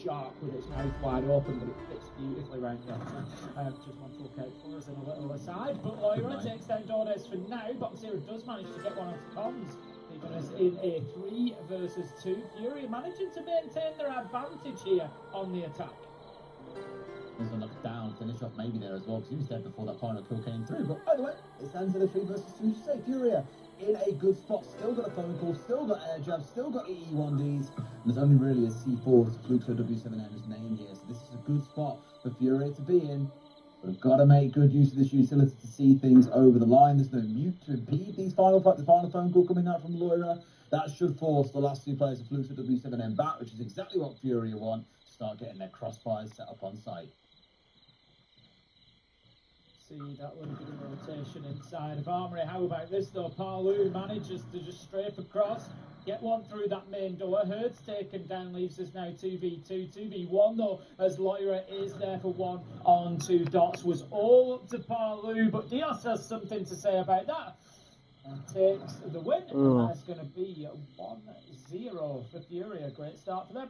P: shark with its mouth wide open, but it fits beautifully around there. Just one to look out for us and a little aside. But Loira takes down Dordes for now. Fox Zero does manage to get one onto comms. Leaving us in a 3 versus 2. Fury managing to maintain their advantage here on the attack.
O: There's a knockdown finish off maybe there as well, because he was dead before that final kill came through. But by the way, it stands in a 3 versus 2 to say Furia in a good spot. Still got a phone call, still got air jabs, still got EE1Ds. And there's only really a C4 to Fluxo W7M's name here. So this is a good spot for Furia to be in. But we've got to make good use of this utility to see things over the line. There's no mute to impede these the final phone call coming out from Loira. That should force the last 2 players of Fluxo W7M back, which is exactly what Furia want, to start getting their crossfires set up on site.
P: See that little bit of rotation inside of Armory. How about this though? Parlu manages to just strafe across, get one through that main door. Herd's taken down, leaves us now 2v2. 2v1 though, as Loira is there for 1 on 2 dots. Was all up to Parlu, but Dios has something to say about that. And takes the win. And that's going to be 1-0 for Furia. Great start for them.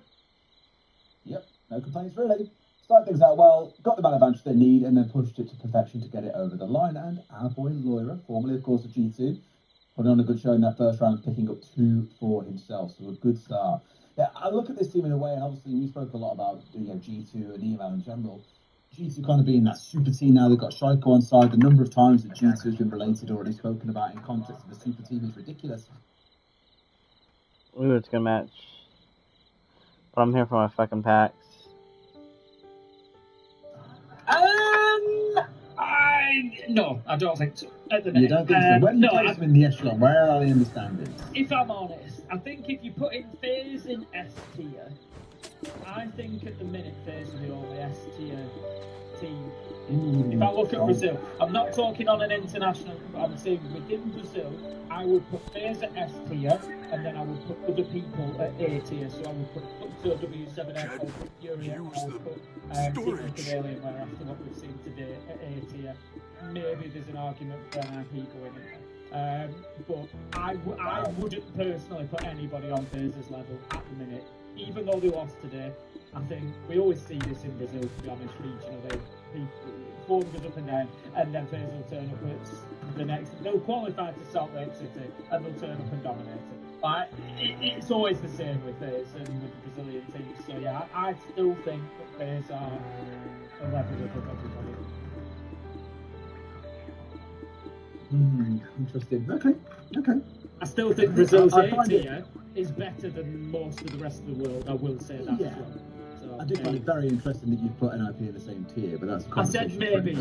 O: Yep, no complaints really. Started things out well, got the man advantage they need, and then pushed it to perfection to get it over the line. And our boy Loira, formerly of course of G2, putting on a good show in that first round, picking up 2 for himself. So a good start. Yeah, I look at this team in a way, and obviously we spoke a lot about G2 and EML in general. G2 kind of being that super team now. They've got Shaiko on side. The number of times that G2 has been related or already spoken about in context of the super team is ridiculous.
A: Ooh, it's a good match. But I'm here for my fucking packs.
P: No, I don't think so. At the minute.
O: You don't think so? Where do you place them in the echelon? Where are they in the standings?
P: If I'm honest, I think if you put in FaZe in S tier, I think at the minute FaZe are the only S tier team. If I look at Brazil, I'm not talking on an international, I'm saying within Brazil, I would put FaZe at S tier, and then I would put other people at A tier. So I would put Fluxo W7F, I would put Fury, I would put Team Canadian, where after what we've seen today at A tier, maybe there's an argument for NIP going in there. But I wouldn't personally put anybody on FaZe's level at the minute, even though they lost today. I think we always see this in Brazil, to be honest, regionally. Form goes up and down, and then FaZe will turn up with the next. They'll qualify to Salt Lake City, and they'll turn up and dominate it. It's always the same with FaZe and with the Brazilian teams. So yeah, I still think that FaZe are a level above everybody.
O: Interesting. Okay.
P: I still think Brazil's A tier is better than most of the rest of the world. I will say that as well. So,
O: I do find it very interesting that you've put NIP in the same tier, but that's a
P: I said maybe.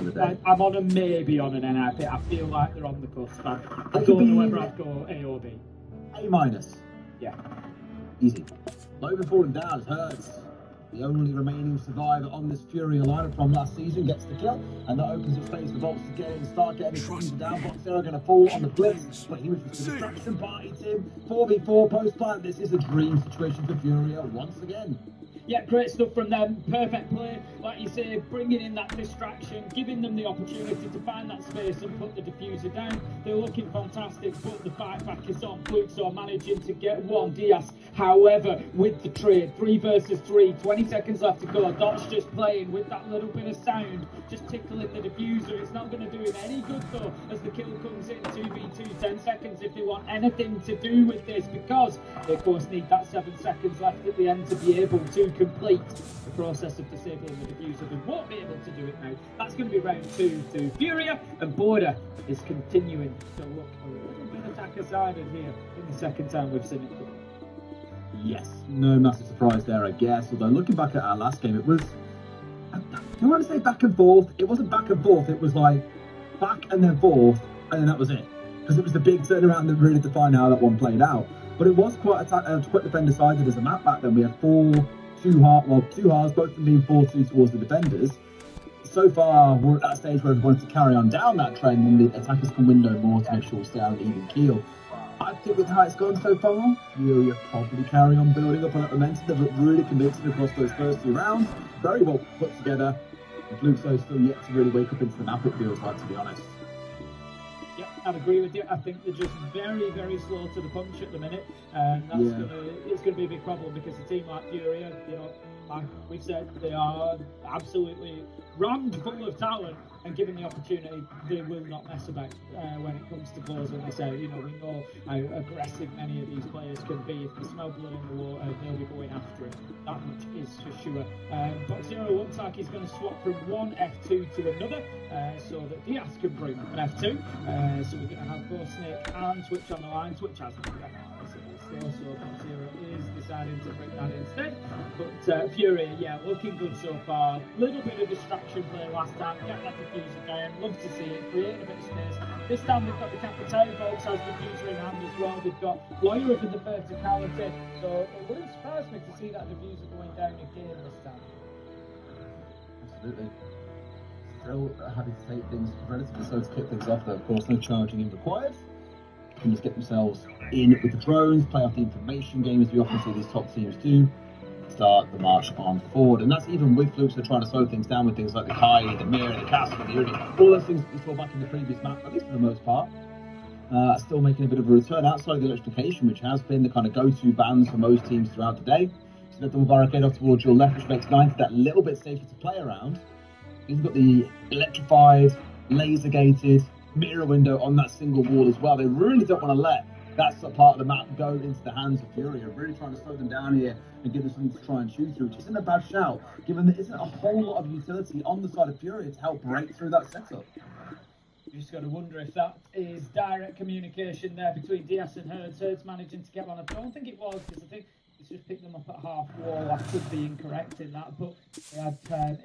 P: I'm on a maybe on an NIP. I feel like they're on the cusp. I don't know whether I'd go A or B.
O: A minus.
P: Yeah.
O: Easy. Not even falling down, it hurts. The only remaining survivor on this Furia lineup from last season gets the kill, and that opens up space for Bolts to get in and start getting his teams down. Box Zero going to fall on the blitz, but he was just a distraction party, Tim. 4v4 post-plant. This is a dream situation for Furia once again.
P: Yeah, great stuff from them. Perfect play. Like you say, bringing in that distraction, giving them the opportunity to find that space and put the diffuser down. They're looking fantastic, but the fight back is on. Fluxo managing to get one. Diaz, however, with the trade. 3 versus 3. 20 seconds left to go. Dot's just playing with that little bit of sound, just tickling the diffuser. It's not going to do him any good, though, as the kill comes in. 2v2, 10 seconds if they want anything to do with this, because they, of course, need that 7 seconds left at the end to be able to complete the process of disabling the diffuser. They won't be able to do it now. That's going to be round 2 to Furia, and Border is continuing to look a little bit attacker-sided here in the second time we've seen it.
O: Yes, no massive surprise there, I guess. Although looking back at our last game, it was, I don't want to say back and forth. It wasn't back and forth. It was like back and then forth, and then that was it. because it was the big turnaround that really defined how that one played out. But it was quite defender-sided as a map back then. We had two halves, both of them being 4-2 towards the defenders. So far, we're at that stage where we wanted to carry on down that trend, and the attackers can window more to make sure we stay on an even keel. I think with how it's gone so far, Fury are probably carrying on building up on that momentum. They've looked really convincing across those first 2 rounds. Very well put together. And Fluxo still yet to really wake up into the map, it feels like, to be honest.
P: Yeah, I'd agree with you. I think they're just very, very slow to the punch at the minute, and it's going to be a big problem because a team like Fury, you know, like we've said, they are absolutely rammed full of talent, and given the opportunity, they will not mess about when it comes to closing this out. You know, we know how aggressive many of these players can be. If they smell blood in the water, they'll be going after it. That much is for sure. Boxero looks like he's going to swap from one F2 to another, so that Diaz can bring an F2. So we're going to have both Snake and Twitch on the line. Twitch hasn't still, so Boxero is deciding to bring that instead. But Fury, yeah, looking good so far. Little bit of distraction play last time. Get that diffuser going. Love to see it. Creating a bit of space. This time they've got the Capitale folks has the diffuser in hand as well. They've got Lawyer up in the verticality. So it wouldn't surprise me to see that diffuser going down again this time.
O: Absolutely. Still happy to take things relatively slow to kick things off, though. Of course, no charging in required. Can just get themselves in with the drones, play off the information game as we often see these top teams do. Start the march on forward, and that's even with Flukes trying to slow things down with things like the Kai, the Mirror, the Castle, the Uri, all those things that we saw back in the previous map, at least for the most part. Still making a bit of a return outside of the electrification, which has been the kind of go-to bans for most teams throughout the day. So that double barricade off towards your left, which makes 90 that little bit safer to play around. You've got the electrified, laser-gated mirror window on that single wall as well. They really don't want to let that part of the map go into the hands of Fury. They're really trying to slow them down here and give them something to try and shoot through, which isn't a bad shout, given there isn't a whole lot of utility on the side of Fury to help break through that setup.
P: You just got to wonder if that is direct communication there between Diaz and Herds. Herds managing to get one. I don't think it was, because I think it's just picked them up at half wall. I could be incorrect in that, but they had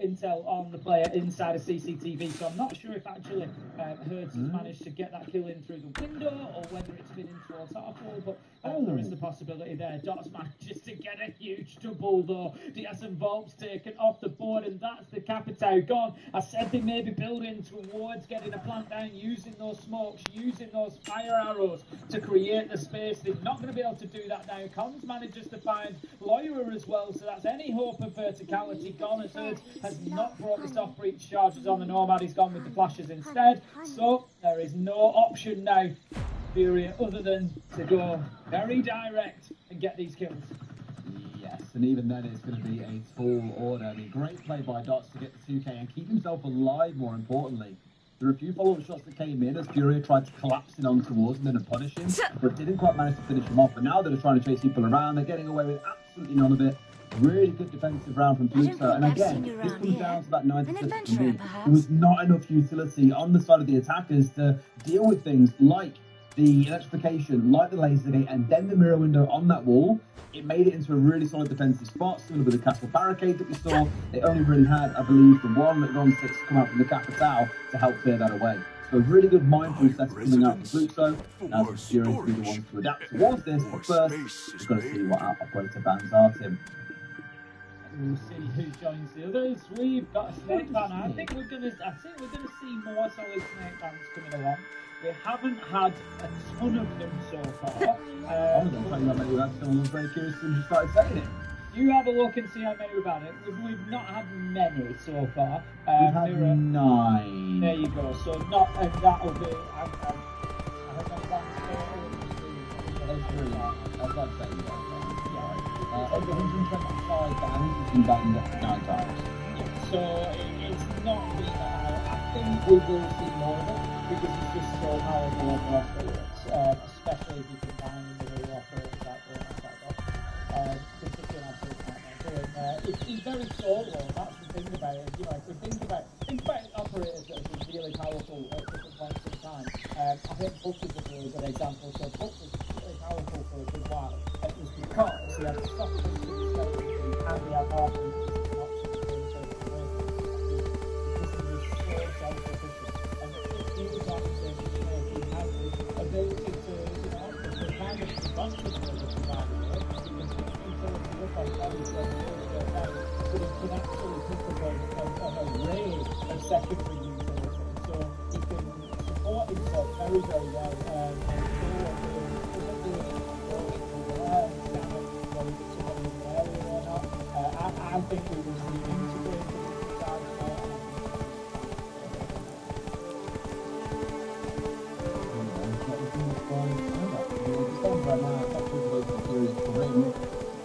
P: intel on the player inside a CCTV, so I'm not sure if actually Herds has managed to get that kill in through the window or whether it's been in towards half wall, but there is the possibility there. Dots manages to get a huge double though. Diaz and Volp's taken off the board, and that's the Capitao gone. I said they may be building towards getting a plant down, using those smokes, using those fire arrows to create the space. They're not going to be able to do that now. Cons manages to find Lawyer as well, so that's any hope of verticality gone, as Herds has not brought the soft breach charges on the Nomad. He's gone with the flashes instead, so there is no option now, Fury, other than to go very direct and get these kills.
O: Yes, and even then it's going to be a tall order. I mean, great play by Dots to get the 2K and keep himself alive, more importantly. There were a few follow-up shots that came in as Fury tried to collapse in on towards him and then punish him, but didn't quite manage to finish him off. But now they're trying to chase people around, they're getting away with absolutely none of it. Really good defensive round from Fluxo, and again, this comes down to that 90% for me. There was not enough utility on the side of the attackers to deal with things like the electrification, like the laser gate, and then the mirror window on that wall. It made it into a really solid defensive spot, similar with the castle barricade that we saw. They only really had, I believe, the one that Ron 6 come out from the Capitao to help clear that away. So a really good mindful setup coming out from Fluxo. Now the Fury will be the ones to adapt towards this, but first, we're going to see what our operator bans are, Tim.
P: We'll see who joins the others. We've got a snake ban. I think we're gonna see more solid snake bans coming along. We haven't had a ton of them so far.
O: I was going to tell you how many we had, so I was very curious when you started saying it.
P: You have a look and see how many we've had. We've not had many so far.
O: We've had 9.
P: There you go. So not, and that'll be. I hope that bans
O: I was about to say you don't. Over 125 bands, it's been banned 9 times.
P: Yeah, so it's not been I think we will see more of it, because it's just so powerful on the operators, especially if you combine them with other operators like Off. It's just an absolute nightmare. It's very solo, that's the thing about it. You know, if we think about operators that have been really powerful at different points in time, I think Buck is a really good example. So Buck was really powerful for a good while. It was because he had the soft punch to the skeleton and he had hard punch to the options to do so. Because he was so self-sufficient. And if he was on the same snake, he had a bit I think we will reintegrate the side more.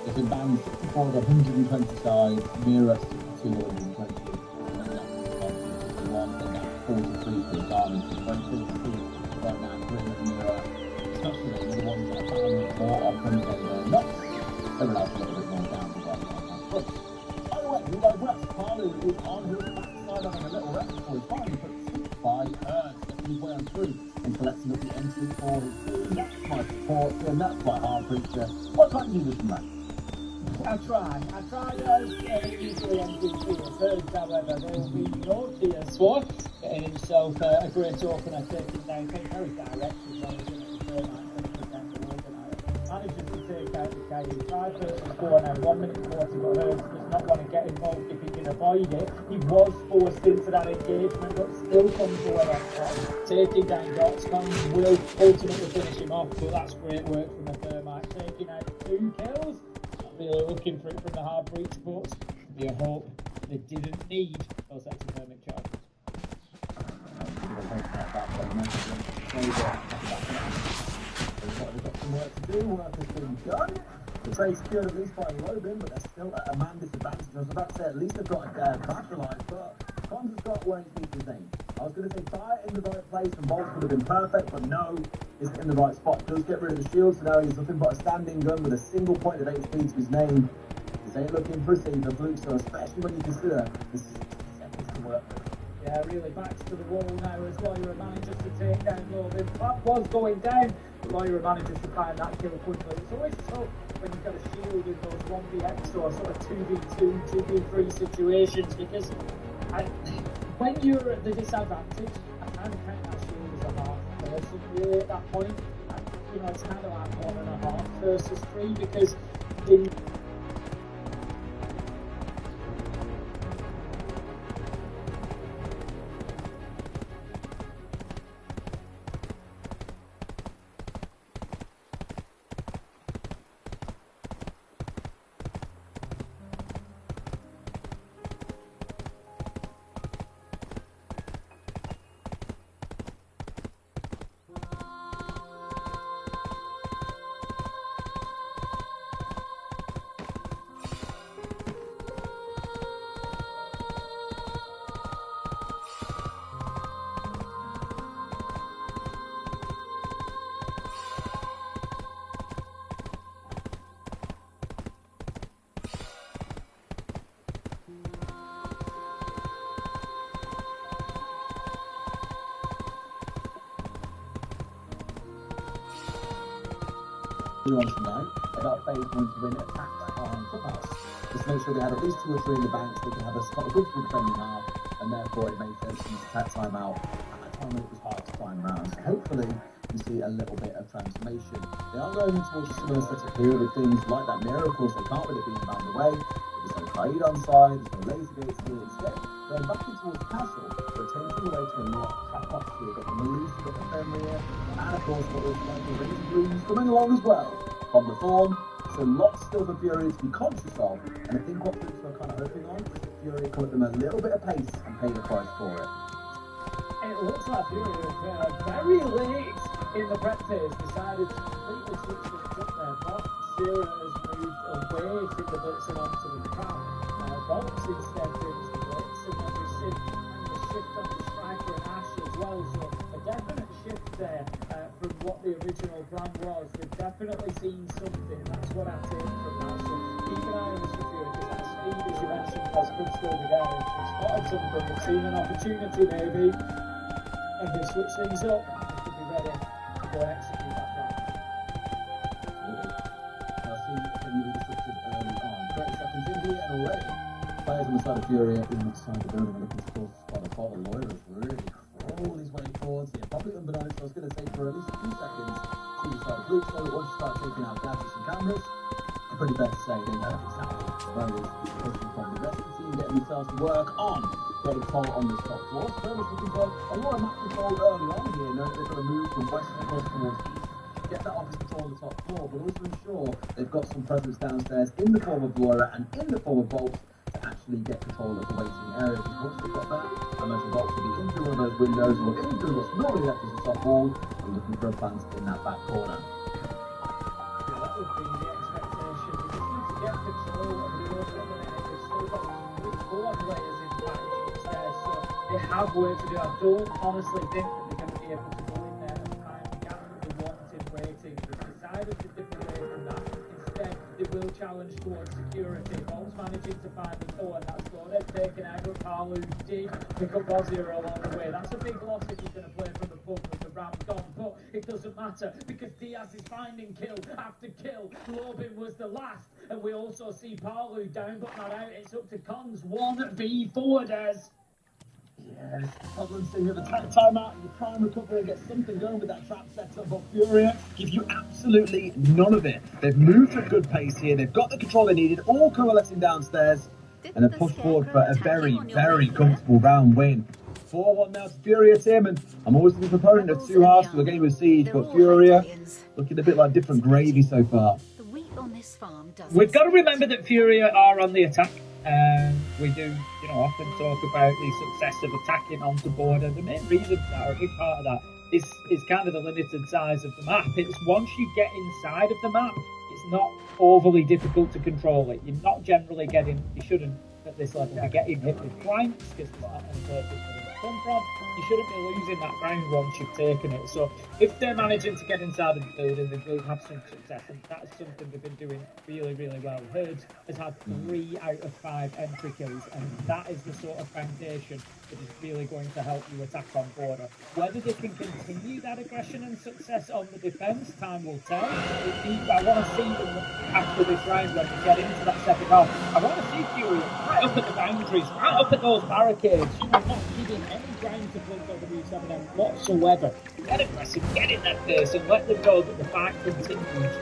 O: It's been banned 64 of 120 sides, Mira 62 of 120, then that's 43 for the Garmin. So very good to see right now, Grim and Mira, especially the ones that are found more often than they're not. Everyone else a little bit more down to right now. But, by the way, we digress. Palu is on his backside having a little rest before he finally puts by Ernst, getting his way on through and collecting up the entry for his team. That's my support, and that's my heart preacher. What time do you listen back?
P: I tried usually MVP at thirds, however, there will be naughty as well, getting himself a great opener, taking down very direct as well, isn't it? Manages to take out the KU 5 versus 4 now, 1 minute 40, but Hurst does not want to get involved if he can avoid it. He was forced into that engagement, but still comes away on top. Taking down Dotscom will ultimately finish him off, but that's great work from the Thermite, taking out 2 kills. Really looking for it from the hard breach, but you hope they didn't need those exothermic charges.
O: They've got some work to do, work has been done. The trade's secured at least by Lobin, but they're still at a man disadvantage. I was about to say, at least they've got a backline, but Cons has got where he needs his name. I was going to say fire in the right place and Bolts would have been perfect, but no, isn't in the right spot. Does get rid of the shield, so now he's nothing but a standing gun with a single point of HP to his name. This ain't looking pretty for Fluke, so especially when you consider the seconds to work.
P: Yeah, really backs to the wall now as Lawyer manages to take down Lobin. That was going down, but Lawyer manages to find that kill quickly. It's always tough when you've got a shield in those 1vx or sort of 2v2, 2v3 situations, because when you're at the disadvantage, I kind of count that shield as a half person really at that point. And, it's kind of like 1.5 versus 3, because in
O: On tonight about phase 1 to win attacks on Clubhouse. Just to make sure they had at least 2 or 3 in the bank so they could have a good defending half, and therefore it made sense to use attack timeout at a time when it was hard to find rounds. Hopefully you see a little bit of transformation. They are going towards a similar setup here with things like that mirror. Of course they can't with it being bound away. There's no Kaid on side, there's no laser gates here instead. Going back towards the castle, but taking away to a lot of box here. We've got the Melise, we've got the Fenrir, and of course got those like Razor Blooms coming along as well from the form. So lots still for Fury to be conscious of, and I think what Flukes are kind of hoping on is that Fury come at them a little bit of pace and pay the price for it.
P: It looks like Fury very late in the prep phase decided to completely switch things up there. But Zero has moved away from the blitzing onto the trap. Bolts instead brings the blitz, and then we see the shift on the striker and Ash as well. So a definite shift there from what the original plan was. We've definitely seen something. That's what I take from that. So keep an eye on this for Fury, because that speed, as you mentioned, could still be there. We've spotted something. We've seen an opportunity maybe. And they switch things up, they could be ready to go and execute that plan.
O: I'll see if any of the switches early on. 30 seconds in here and already players on the side of Fury inside the building are looking to cause spot a fault. The Lawyer has really crawled his way forwards here, probably unbeknownst. I was going to say for at least a few seconds to the side of Luke, so once you start taking out gadgets and cameras, it's pretty fair to say they know exactly where it is pushing from. The rest of the team getting themselves to work on getting control on this top floor. So they're looking for a lot of map control early on here, knowing that they've got to move from west across towards east, get that office control on the top floor, but also ensure they've got some presence downstairs in the form of Laura and in the form of Bolts actually get control of the waiting area. Because once they've got that, and those box will be in through one of those windows or in through what's normally left as a soft wall, and looking for a plant in that back corner.
P: Yeah, that would be the expectation. We just need to get control of the door for a minute. We've still got 4 players in fact upstairs, so they have work to do. I don't honestly think that they're going to be able to go in there and find the gap that they wanted waiting. They've decided to dip away from that. Instead, they will challenge towards security. Ball's managing to find the 4, and that's Gomez taken out. Palu did pick up 0 along the way. That's a big loss if he's going to play from the pub with the round gone, but it doesn't matter because Diaz is finding kill after kill. Lobin was the last, and we also see Palu down, but not out. It's up to Cons 1v4, Des.
O: Yes, problems in the timeout, you try and recover and get something going with that trap setup, but Furia give you absolutely none of it. They've moved at good pace here, they've got the control they needed, all coalescing downstairs, and have pushed forward for a very, very comfortable round win. 4-1 now to Furia, Tim, and I'm always the proponent of 2 halves to a game of Siege, but Furia looking a bit like different gravy so far.
P: We've got to remember that Furia are on the attack. We do, often talk about the success of attacking onto border. The main reason for that, or a big part of that, is kind of the limited size of the map. It's once you get inside of the map, it's not overly difficult to control it. You're not generally getting, you shouldn't at this level be getting hit with flanks because there's not any places for them to come from. You shouldn't be losing that ground once you've taken it. So if they're managing to get inside of the building, they will have some success, and that's something they've been doing really, really well. Herds has had 3 out of 5 entry kills, and that is the sort of foundation that is really going to help you attack on border. Whether they can continue that aggression and success on the defence, time will tell. I want to see them after this round when we get into that second half. I want to see Fury right up at the boundaries, right up at those barricades. Not giving any ground to W7M whatsoever. Get aggressive, get in that face, and let them know that the fight continues.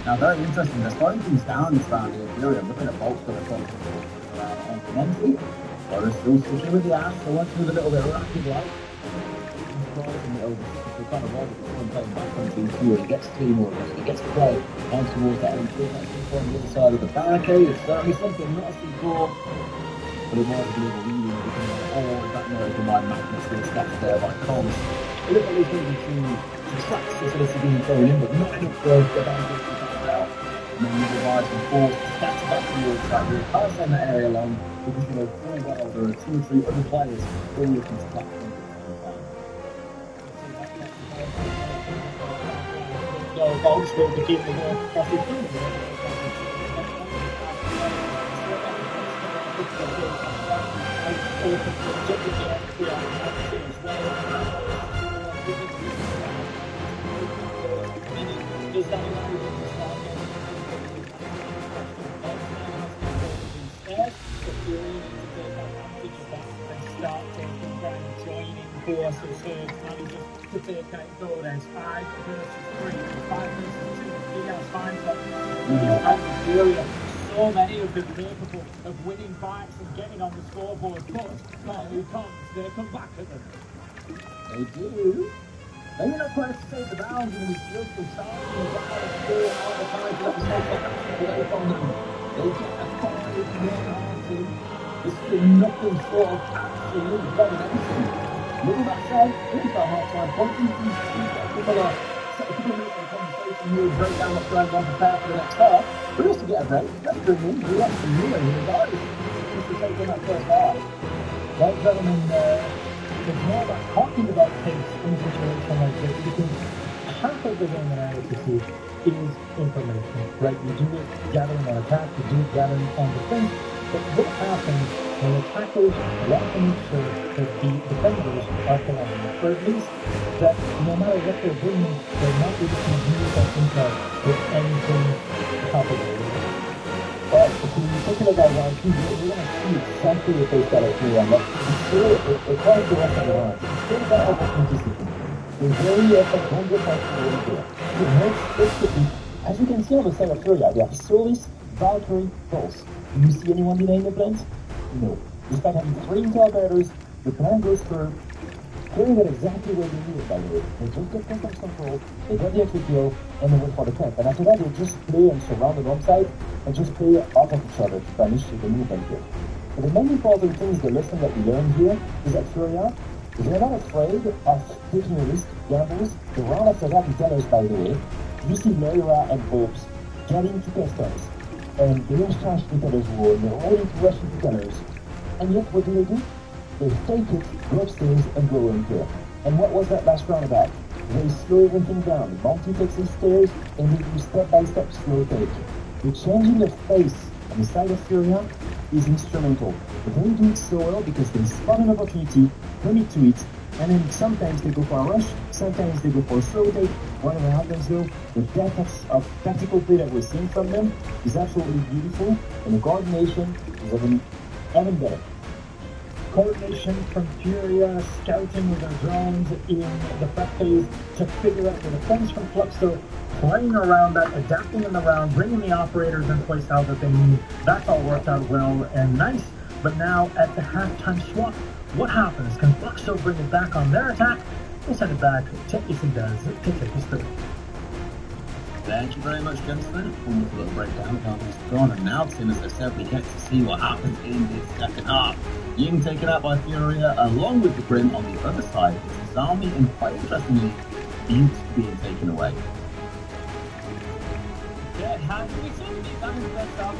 O: Now, very interesting, they're slowing things down this round here. Fury, I'm looking at bolts for the front around on entry. But they're still sticking with the ass, they want to move a little bit rapid light. They kind of playing back on Team Fury. He gets 3 more aggressive, he gets play on towards that entry. That's on the other side of the barricade. It's certainly something not as before, but it might be a little reading all that knows the mind madness that steps there by Cons. A little bit easy to track facility being thrown in, but not enough growth to boundaries to come out. And then you rise and fall, steps back towards that. You can't send that area along because you know full well there are 2 or 3 other players all looking to platform.
P: No, Bolts will begin the war. Does that allow you to start instead? If you're able to take advantage of that and start taking ground, joining forces, Herds manages to take out Gomez 5 versus 3, 5 versus 2, Diaz finds that Furia. So many of them capable of winning fights and getting on the scoreboard, but Palu comes, they come back at them.
O: They do. Maybe not quite to save the round, and we still can charge them down all the time to let them away from them. They get a 5-1 This is nothing short of absolute domination. Little that said, it is that half-time point. These people are set a couple of minutes of the conversation here, break down what's going on, prepare for the next half. But also get a break, let's bring in, relax and new and regardless just to take on that first half. Right, gentlemen, there's more about talking about pace in a situation like this because half of the game in IOTC is information, right? You do it gathering on attack, you do it gathering on defense, but what happens when attackers want to make sure that the defenders are collaborating, or at least that no matter what they're bringing, they're not able to use that intel with anything palpable. But if we're thinking about round 2, we're going to see exactly what they've got to do on that. It's still, it can't go up on the round. It's still about authenticity. They're very wonderful to do it. It makes it, as you can see on the side of Furia, we have Solis, Valkyrie, Pulse. Do you see anyone denying the blends? No. Despite having 3 intel batteries, the plan goes for
Q: Fury got exactly where they needed, by the way. They just get contact control, they got the extra kill, and they went for the camp. And after that, they just play and surround the bomb site, and just play off of each other to banish the movement here. But the main important thing is the lesson that we learned here is that Furia is they're not afraid of taking risk, gambles. The round after that, we tell us, by the way, you see Moira and Hopes getting to customs, and they don't trash the Teller's war, they're ready to rush into Tellers. And yet, what do? They take it, go upstairs, and go in here. And what was that last round about? They slow everything down. Monty takes his stairs, and they do step-by-step slow take. The changing of face on the side of Furia is instrumental. But they do it so well because they spot an opportunity, commit to it, and then sometimes they go for a rush, sometimes they go for a slow take. Whatever happens though, the depth of tactical play that we're seeing from them is absolutely beautiful, and the coordination is even better.
P: Coordination from Furia, scouting with their drones in the prep phase to figure out the defense from Fluxo, playing around that, adapting in the round, bringing the operators in place out that they need. That's all worked out well and nice. But now at the halftime swap, what happens? Can Fluxo bring it back on their attack? We'll send it back to If He Does to take us through.
O: Thank you very much, gentlemen. Wonderful little breakdown of how things have gone. And now, Tim, as I said, we get to see what happens in this second half. Ying taken out by Furia, along with the Grim on the other side. It's his army, and quite interestingly, Butte being taken away.
P: Yeah, we saw the big bang first half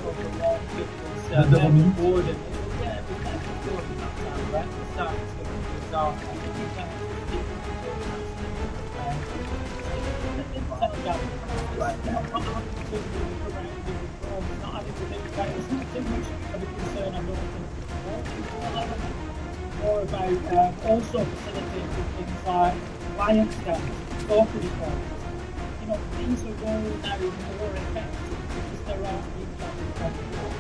P: over a long distance.
O: The double mute.
P: Forward, and yeah, we kept it forward in that time, right? The start is going to be dark. I think we can settle down right now. Not having to move around different forms, not having to think about it. It's not too much of a concern, I don't think. More about also facilitating things like client scans, corporate forms. You know, things are going now more effective because there are people.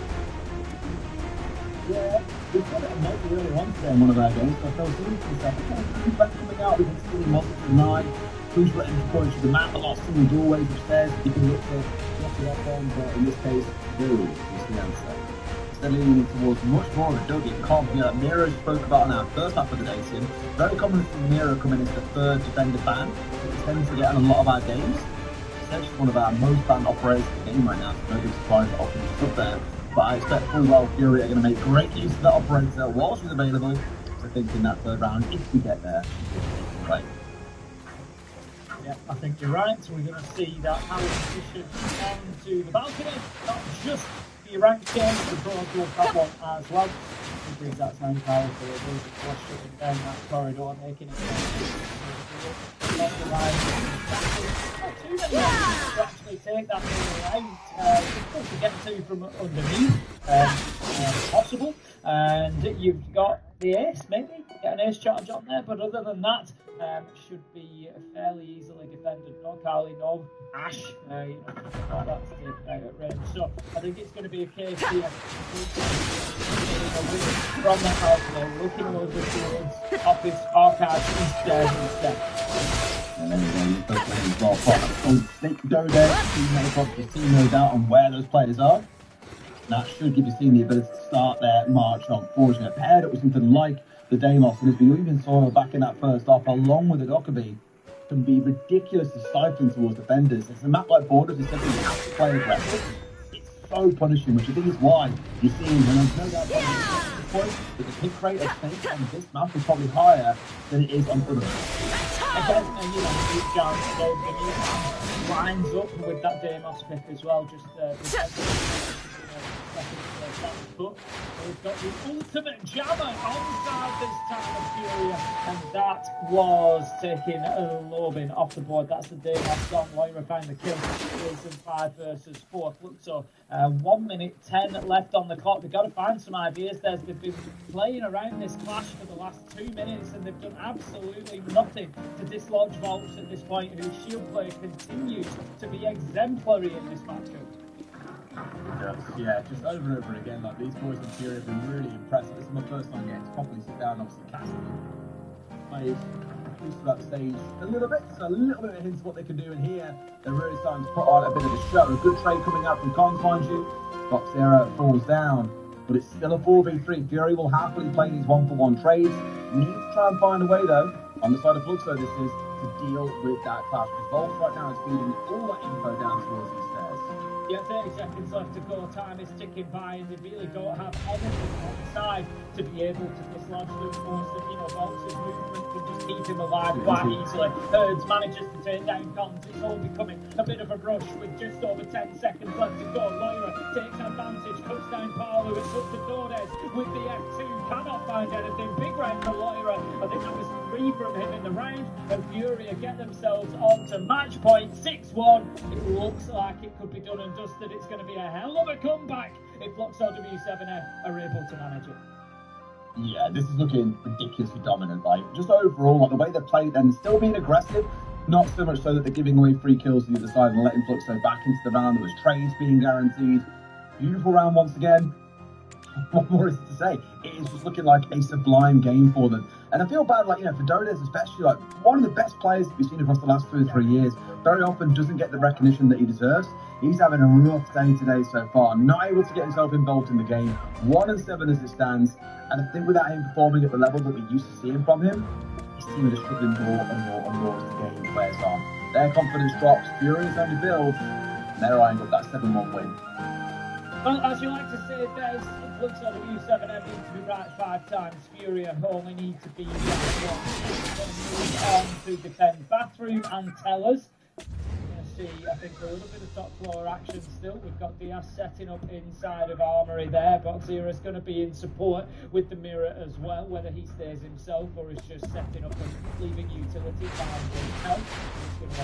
O: Yeah, we've got a note earlier on today in one of our games, so I felt really for a second. Back coming out, we can see the monster tonight. Who's letting the approach to the map, lost in the doorways upstairs. You can look to knock it up on, but in this case, no is the answer. Instead leaning towards much more of a dug-in comp here that Miro spoke about in our first half of the day, Tim. Very common for Miro coming into the third defender ban. It tends to get in a lot of our games. It's actually one of our most banned operators in the game right now, so no big surprise that options is up there. But I expect full well Fury are going to make great use of that operator while she's available. So I think in that third round, if we get there, right.
P: Yeah, I think you're right. So we're going to see that power position onto the balcony, not just the ranked game, but the broad that one as well. It brings that sound powerful. It goes across shutting down that corridor, making it not too many to actually take that thing out. Difficult to get to from underneath, possible. And you've got the ace, maybe get an ace charge on there, but other than that, should be fairly easily defended. No Carly, no Ash, all that to take out at range. So I think it's going to be a case here from the house, looking over towards office archives instead.
O: And then you go as well. Snake go there, you see no doubt on where those players are. That should give you the ability to start their march on forging a pair that was something like the Deimos, and as we even saw back in that first half, along with the Dokkaebi, can be ridiculously stifling towards defenders. It's a map like Borders, is simply you have to play aggressive. It's so punishing, which I think is why you're seeing, and there's no doubt at this point, that the pick rate of Snake on this map is probably higher than it is on other maps.
P: Again, Luke Jones lines up with that Deimos pick as well, just but we've got the ultimate jammer onside this time of Furia, and that was taking Lobin off the board. That's the Deimos on Moira find the kill. It's in 5 versus 4. So 1 minute 10 left on the clock. They've got to find some ideas. They've been playing around this clash for the last 2 minutes, and they've done absolutely nothing to dislodge Volks at this point, whose shield play continues to be exemplary in this matchup.
O: Yeah, just over and over again, like these boys in Fury have been really impressive. This is my first time getting to properly sit down and obviously cast them. Players used to that stage a little bit, so a little bit of a hint of what they can do in here. They're really starting to put on a bit of a show. A good trade coming out from Cons, mind you. Foxera falls down, but it's still a 4v3. Fury will happily play these 1-for-1 trades. Need to try and find a way, though, on the side of Fluxo this is, to deal with that clash. Because Volks right now is feeding all that info down towards these stairs.
P: Yeah, 30 seconds left to go. Time is ticking by, and they really don't have anything on the side to be able to dislodge them. Most of, Volks' movement can just keep him alive quite easily. Herds manages to turn down Cons. It's all becoming a bit of a rush with just over 10 seconds left to go. Lyra takes advantage, cuts down Parlu, it's up to Dordes with the F2. Cannot find anything. Big round for Lyra. I think that was 3 from him in the round. And Furia get themselves onto match point 6-1. It looks like it could be done and dusted. It's going to be a hell of a comeback if Fluxo W7F are able to manage it.
O: Yeah, this is looking ridiculously dominant, like, just overall, like, the way they played and still being aggressive, not so much so that they're giving away free kills to the other side and letting Fluxo back into the round. There was trades being guaranteed. Beautiful round once again. What more is to say? It is just looking like a sublime game for them. And I feel bad, like, for Dordes especially, like, one of the best players we've seen across the last 2 or 3 years, very often doesn't get the recognition that he deserves. He's having a rough day today so far, not able to get himself involved in the game. 1-7 as it stands, and I think without him performing at the level that we used to see him from him, his team is struggling more and more and more as the game wears on. Their confidence drops, Furious only builds, and they're eyeing up that 7-1 win.
P: Well, as you like to say, Des, it looks like W7M needs to be right 5 times. Furia only need to be right once. Going to move on to defend bathroom and tellers. I think a little bit of top floor action still. We've got Diaz setting up inside of Armory there. Boxera's going to be in support with the mirror as well, whether he stays himself or is just setting up and leaving utility behind his help. He's going to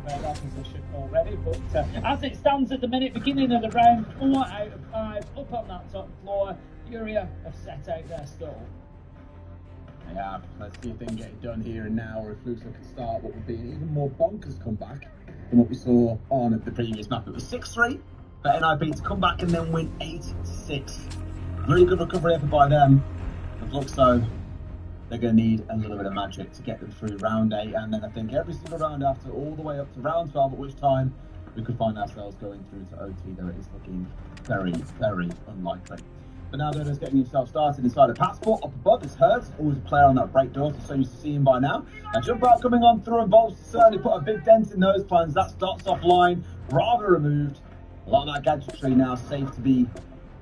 P: have opposition already, but as it stands at the minute, beginning of the round, 4 out of 5 up on that top floor. Furia have set out their stall.
O: Yeah, let's see if they can get it done here and now, or if Fluxo can start what would be an even more bonkers comeback than what we saw on the previous map. It was 6-3 for NIP to come back and then win 8-6. Really good recovery effort by them. For Fluxo, they're going to need a little bit of magic to get them through round 8, and then I think every single round after, all the way up to round 12, at which time we could find ourselves going through to OT, though it is looking very, very unlikely. But now Dodo's getting himself started inside a passport. Up above is Hertz, always a player on that break door, so used to see him by now. And jump out coming on through, and Bolts certainly put a big dent in those plans. That's dots offline, Bravo removed. A lot of that gadgetry now safe to be,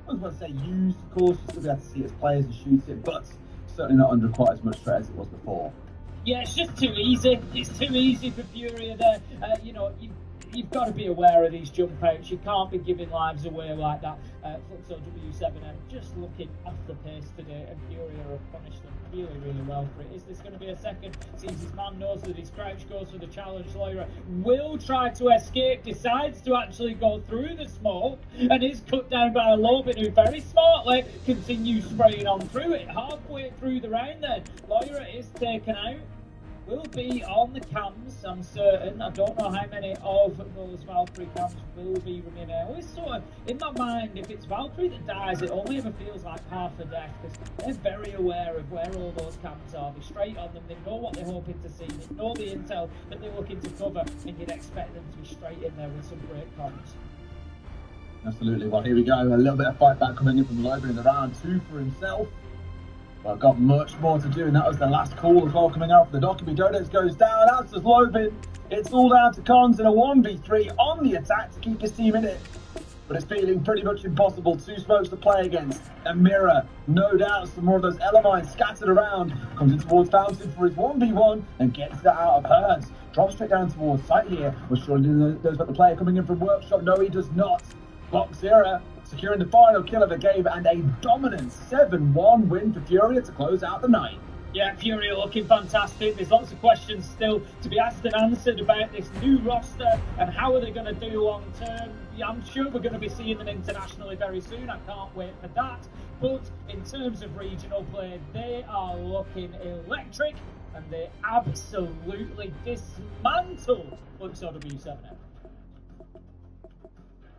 O: I was about to say used, of course. You still be able to see it as players and shoot it, but certainly not under quite as much threat as it was before.
P: Yeah, it's just too easy. It's too easy for Furia there. You've got to be aware of these jump outs. You can't be giving lives away like that. Fluxo W7M just looking off the pace today, and Furia have punished them really, really well for it. Is this going to be a second? Sees his man knows that his crouch goes for the challenge. Lyra will try to escape, decides to actually go through the smoke, and is cut down by a Lobin, who very smartly continues spraying on through it. Halfway through the round then, Lyra is taken out. Will be on the cams, I'm certain. I don't know how many of those Valkyrie cams will be remaining. I always sort of, in my mind, if it's Valkyrie that dies, it only ever feels like half a death, because they're very aware of where all those cams are. They're straight on them, they know what they're hoping to see, they know the intel that they're looking to cover, and you'd expect them to be straight in there with some great comms.
O: Absolutely. Well, here we go. A little bit of fight back coming in from Logan in the round 2 for himself. Well, got much more to do, and that was the last call as well coming out from the Dokkaebi. Dodos goes down, as does Lobin. It's all down to Cons in a 1v3 on the attack to keep his team in it. But it's feeling pretty much impossible. 2 smokes to play against. A mirror, no doubt, some more of those elemines scattered around. Comes in towards Fountain for his 1v1 and gets that out of Herds. Drops straight down towards site here. Was surely knows about the player coming in from Workshop. No, he does not. Boxera securing the final kill of the game and a dominant 7-1 win for Furia to close out the night.
P: Yeah, Furia looking fantastic. There's lots of questions still to be asked and answered about this new roster and how are they going to do long term. Yeah, I'm sure we're going to be seeing them internationally very soon. I can't wait for that. But in terms of regional play, they are looking electric and they absolutely dismantled Fluxo W7M.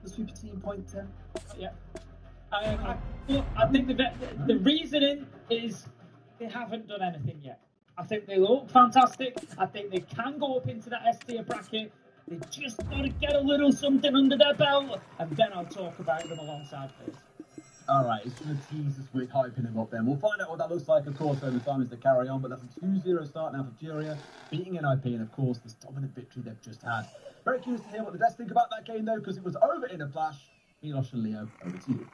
O: The super team point 10.
P: Yeah. I think the reasoning is they haven't done anything yet. I think they look fantastic. I think they can go up into that S-tier bracket. They just got to get a little something under their belt, and then I'll talk about them alongside this.
O: Alright, it's going to tease us with hyping him up then. We'll find out what that looks like, of course, over time as they carry on, but that's a 2-0 start now for Furia, beating NIP, and of course, this dominant victory they've just had. Very curious to hear what the Des think about that game, though, because it was over in a flash. Milosh and Leo, over to you.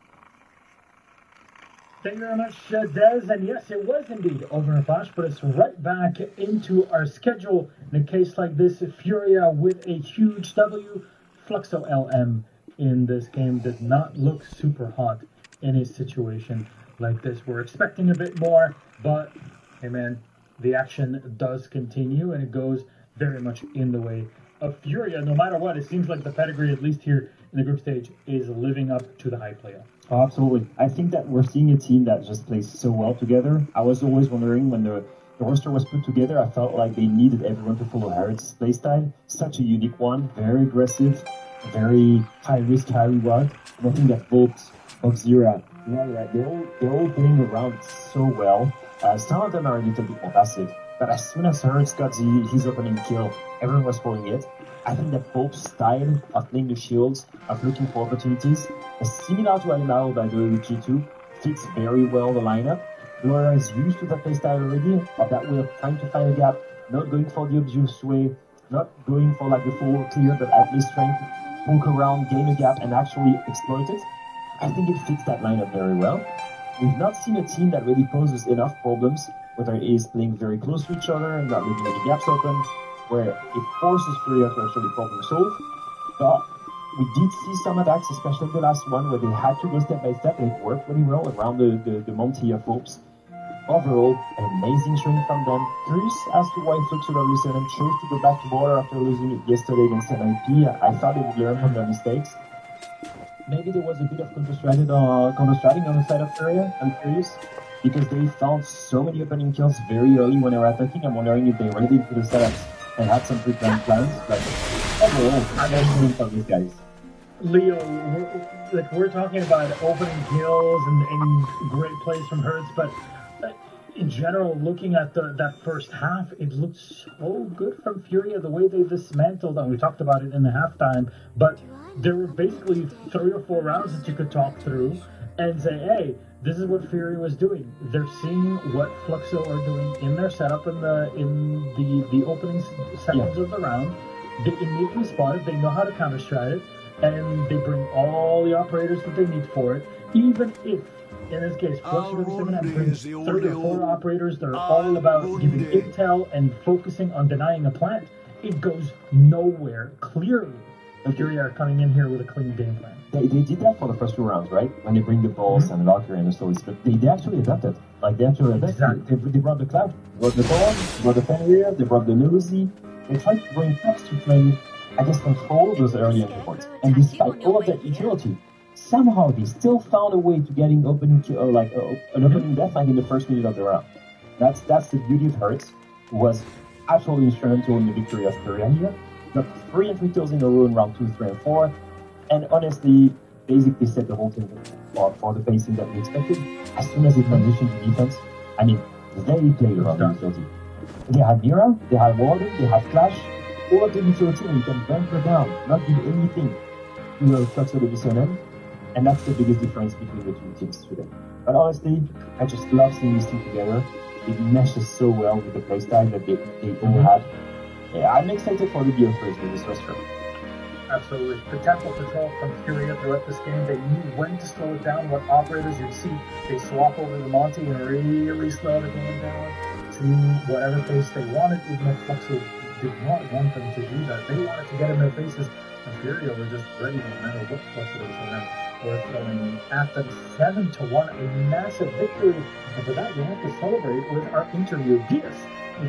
P: Thank you very much, Des. And yes, it was indeed over in a flash, but it's right back into our schedule. In a case like this, Furia with a huge W. Fluxo LM in this game did not look super hot in a situation like this. We're expecting a bit more, but hey man, the action does continue, and it goes very much in the way of Furia. No matter what, it seems like the pedigree, at least here in the group stage, is living up to the hype playoff.
Q: Oh, absolutely. I think that we're seeing a team that just plays so well together. I was always wondering when the roster was put together, I felt like they needed everyone to follow Harrod's playstyle. Such a unique one, very aggressive, very high risk, high reward. And I think that Volks, Zira, they're all playing around so well. Some of them are a little bit more passive, but as soon as Harrod's got his opening kill, everyone was following it. I think that Volk's style of playing the shields, of looking for opportunities, is similar to Alimao by the way with G2, fits very well the lineup. Laura is used to that playstyle already, of that way of trying to find a gap, not going for the obvious way, not going for like the full clear, but at least trying to poke around, gain a gap, and actually exploit it. I think it fits that lineup very well. We've not seen a team that really poses enough problems, whether it is playing very close to each other and not leaving any gaps open, where it forces Furia to actually problem solve. But we did see some attacks, especially the last one, where they had to go step by step, and it worked really well around the Monty of Hopes. Overall, an amazing showing from them. Curious as to why Fluxo W7 chose to go back to border after losing it yesterday against NIP. I thought they would learn from their mistakes. Maybe there was a bit of counter-strategy on the side of Furia, I'm curious, because they found so many opening kills very early when they were attacking. I'm wondering if they read into the setups and had some pre-planned plans, but overall, I'm very for these guys.
P: Leo, we're talking about opening kills and great plays from Hertz, but in general, looking at that first half, it looked so good from Furia, the way they dismantled, and we talked about it in the halftime, but there were basically 3 or 4 rounds that you could talk through and say, hey, this is what Furia was doing. They're seeing what Fluxo are doing in their setup in the opening seconds of the round. They immediately spot it, they know how to counter-strat it, and they bring all the operators that they need for it, even if, in this case, Fluxo W7 brings 3 or 4 operators that are all about giving intel and focusing on denying a plant. It goes nowhere, clearly. Furia are coming in here with a clean game plan.
Q: They did that for the first 2 rounds, right? When they bring the balls and the locker and the stories, but they actually adapted. Like, they actually adapted. They brought the cloud, they brought the ball, they brought the Fenrir, they brought the Nosy. They tried to bring Fox to play, I guess, control those early entry points. And despite all of that utility, somehow they still found a way to getting opening an opening deathline in the first minute of the round. That's the beauty of Hertz, who was absolutely instrumental in the victory of Furia here. Got 3 entry kills in a row in round 2, 3, and 4, and honestly, basically set the whole thing for the pacing that we expected. As soon as they transitioned to defense, I mean, they played around the utility. They had Mira, they had Warden, they had Flash, all of the utility, and you can bunker down, not do anything to the Fluxo W7M, and that's the biggest difference between the 2 teams today. But honestly, I just love seeing this team together. It meshes so well with the playstyle that they all had. Yeah, I'm excited for the BDO first with this roster.
P: Absolutely. The tempo control from Furia throughout this game, they knew when to slow it down, what operators you'd see. They swap over to Monty and really slow the game down to whatever pace they wanted, even if Fluxo did not want them to do that. They wanted to get in their faces, and Furia were just ready no matter what Fluxo was for them. We're throwing at them 7-1, a massive victory. And for that, we have to celebrate with our interview. Diaz,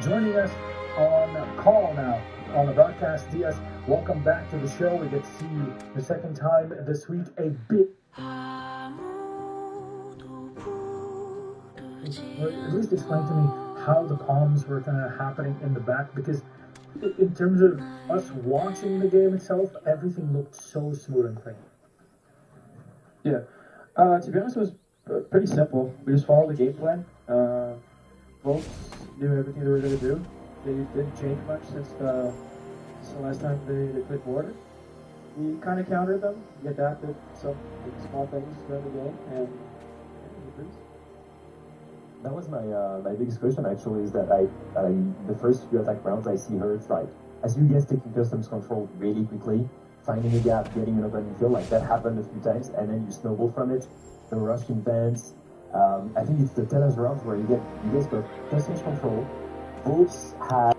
P: joining us on call now on the broadcast. Diaz, welcome back to the show. We get to see you the second time this week. A bit, at least explain to me how the comms were kind of happening in the back, because in terms of us watching the game itself, everything looked so smooth and clean.
R: Yeah, to be honest, it was pretty simple. We just followed the game plan. Folks knew everything they were going to do. They didn't change much since the last time they played border. We kind of countered them. We adapted some small things during the game, and
Q: please? That was my biggest question actually, is that I the first few attack rounds I see her, it's like, I see you guys taking customs control really quickly, finding a gap, getting an open field, like that happened a few times, and then you snowball from it, the rushing fence. I think it's the tennis rounds where you guys got customs control, Wolves had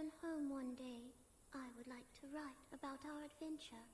D: return home one day, I would like to write about our adventure.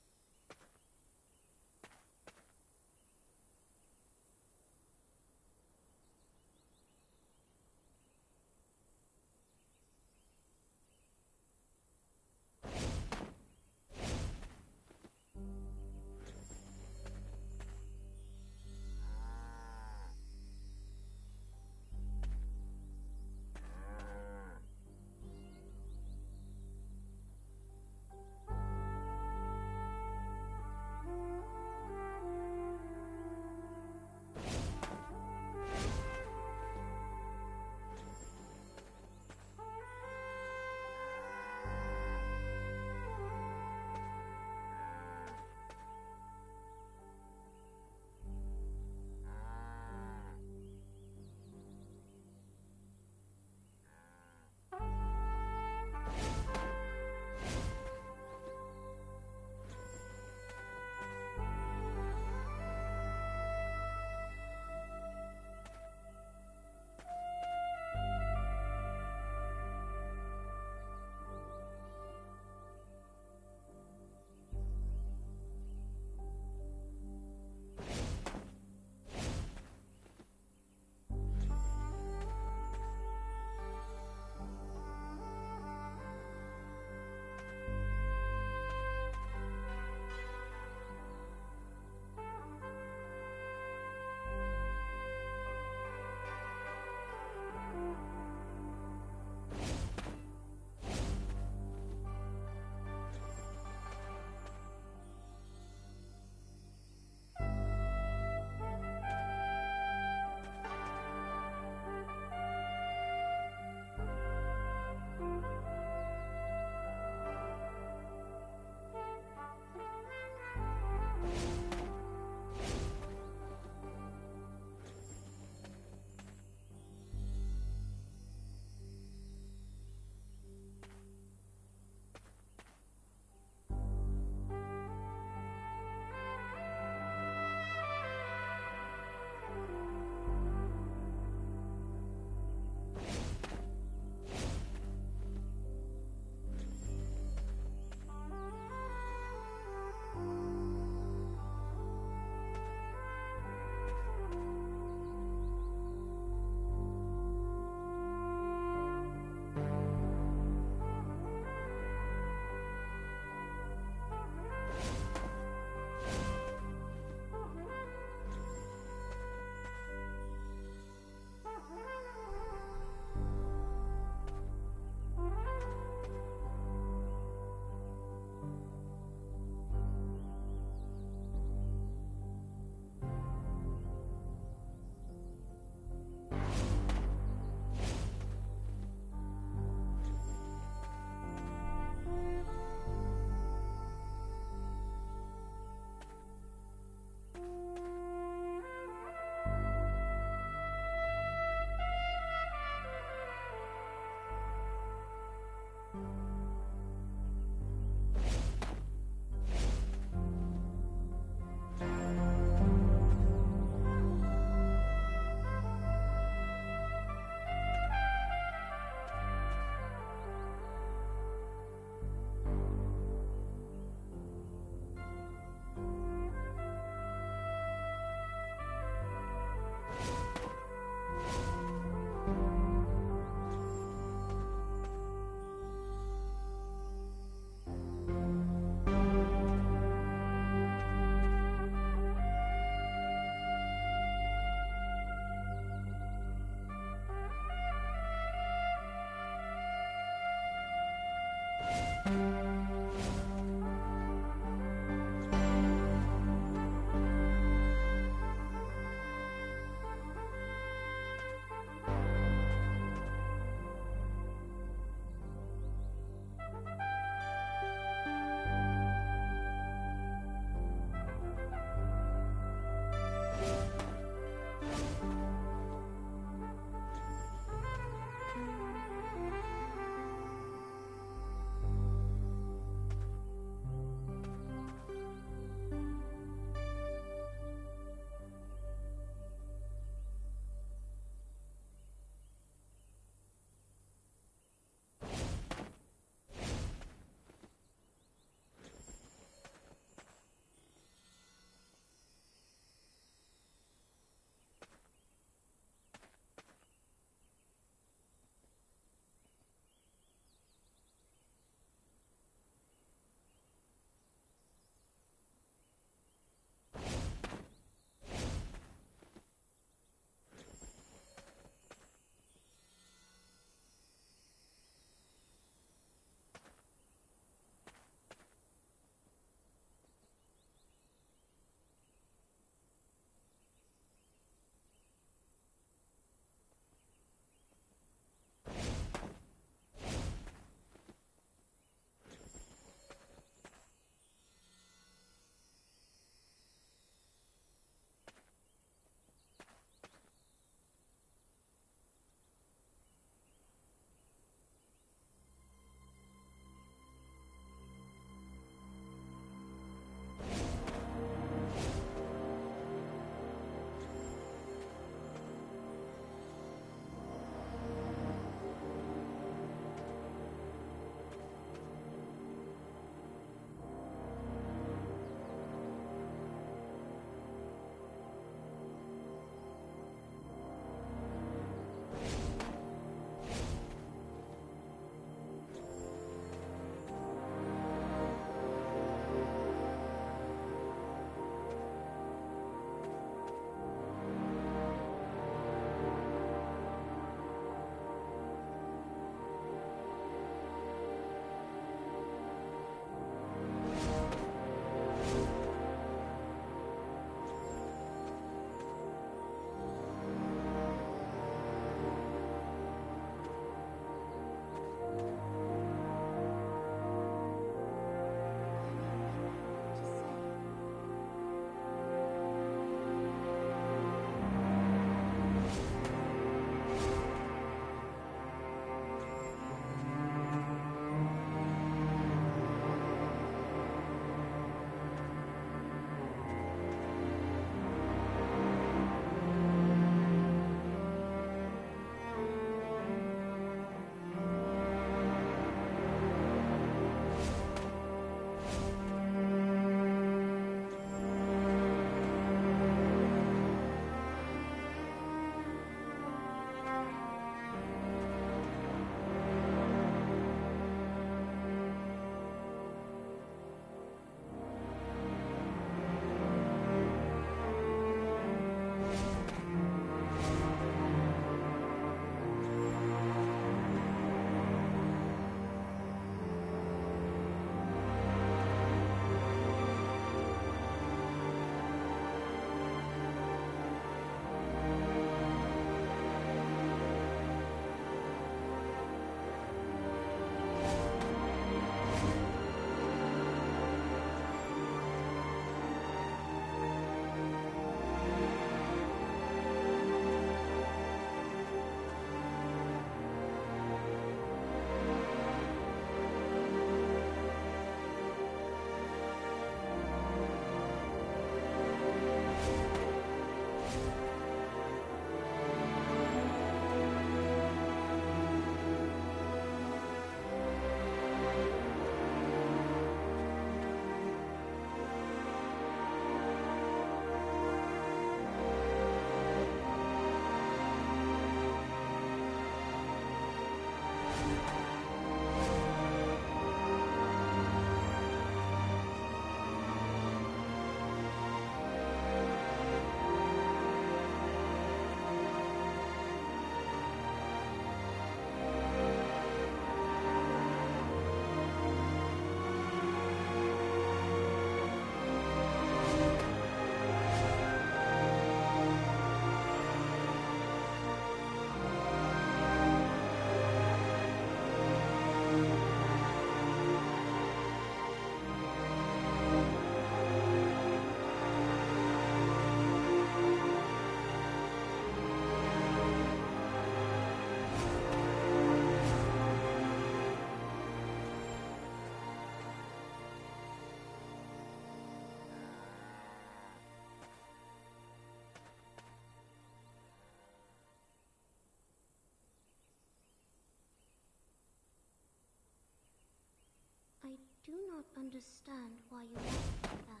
D: do not understand why you act like that.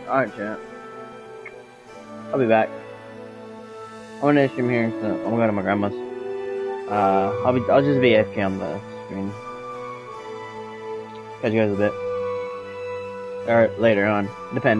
A: Alright, chat. I'll be back. I'm gonna stream here, so I'm going to my grandma's. I'll just be AFK on the screen. Catch you guys a bit. Or later on, depending.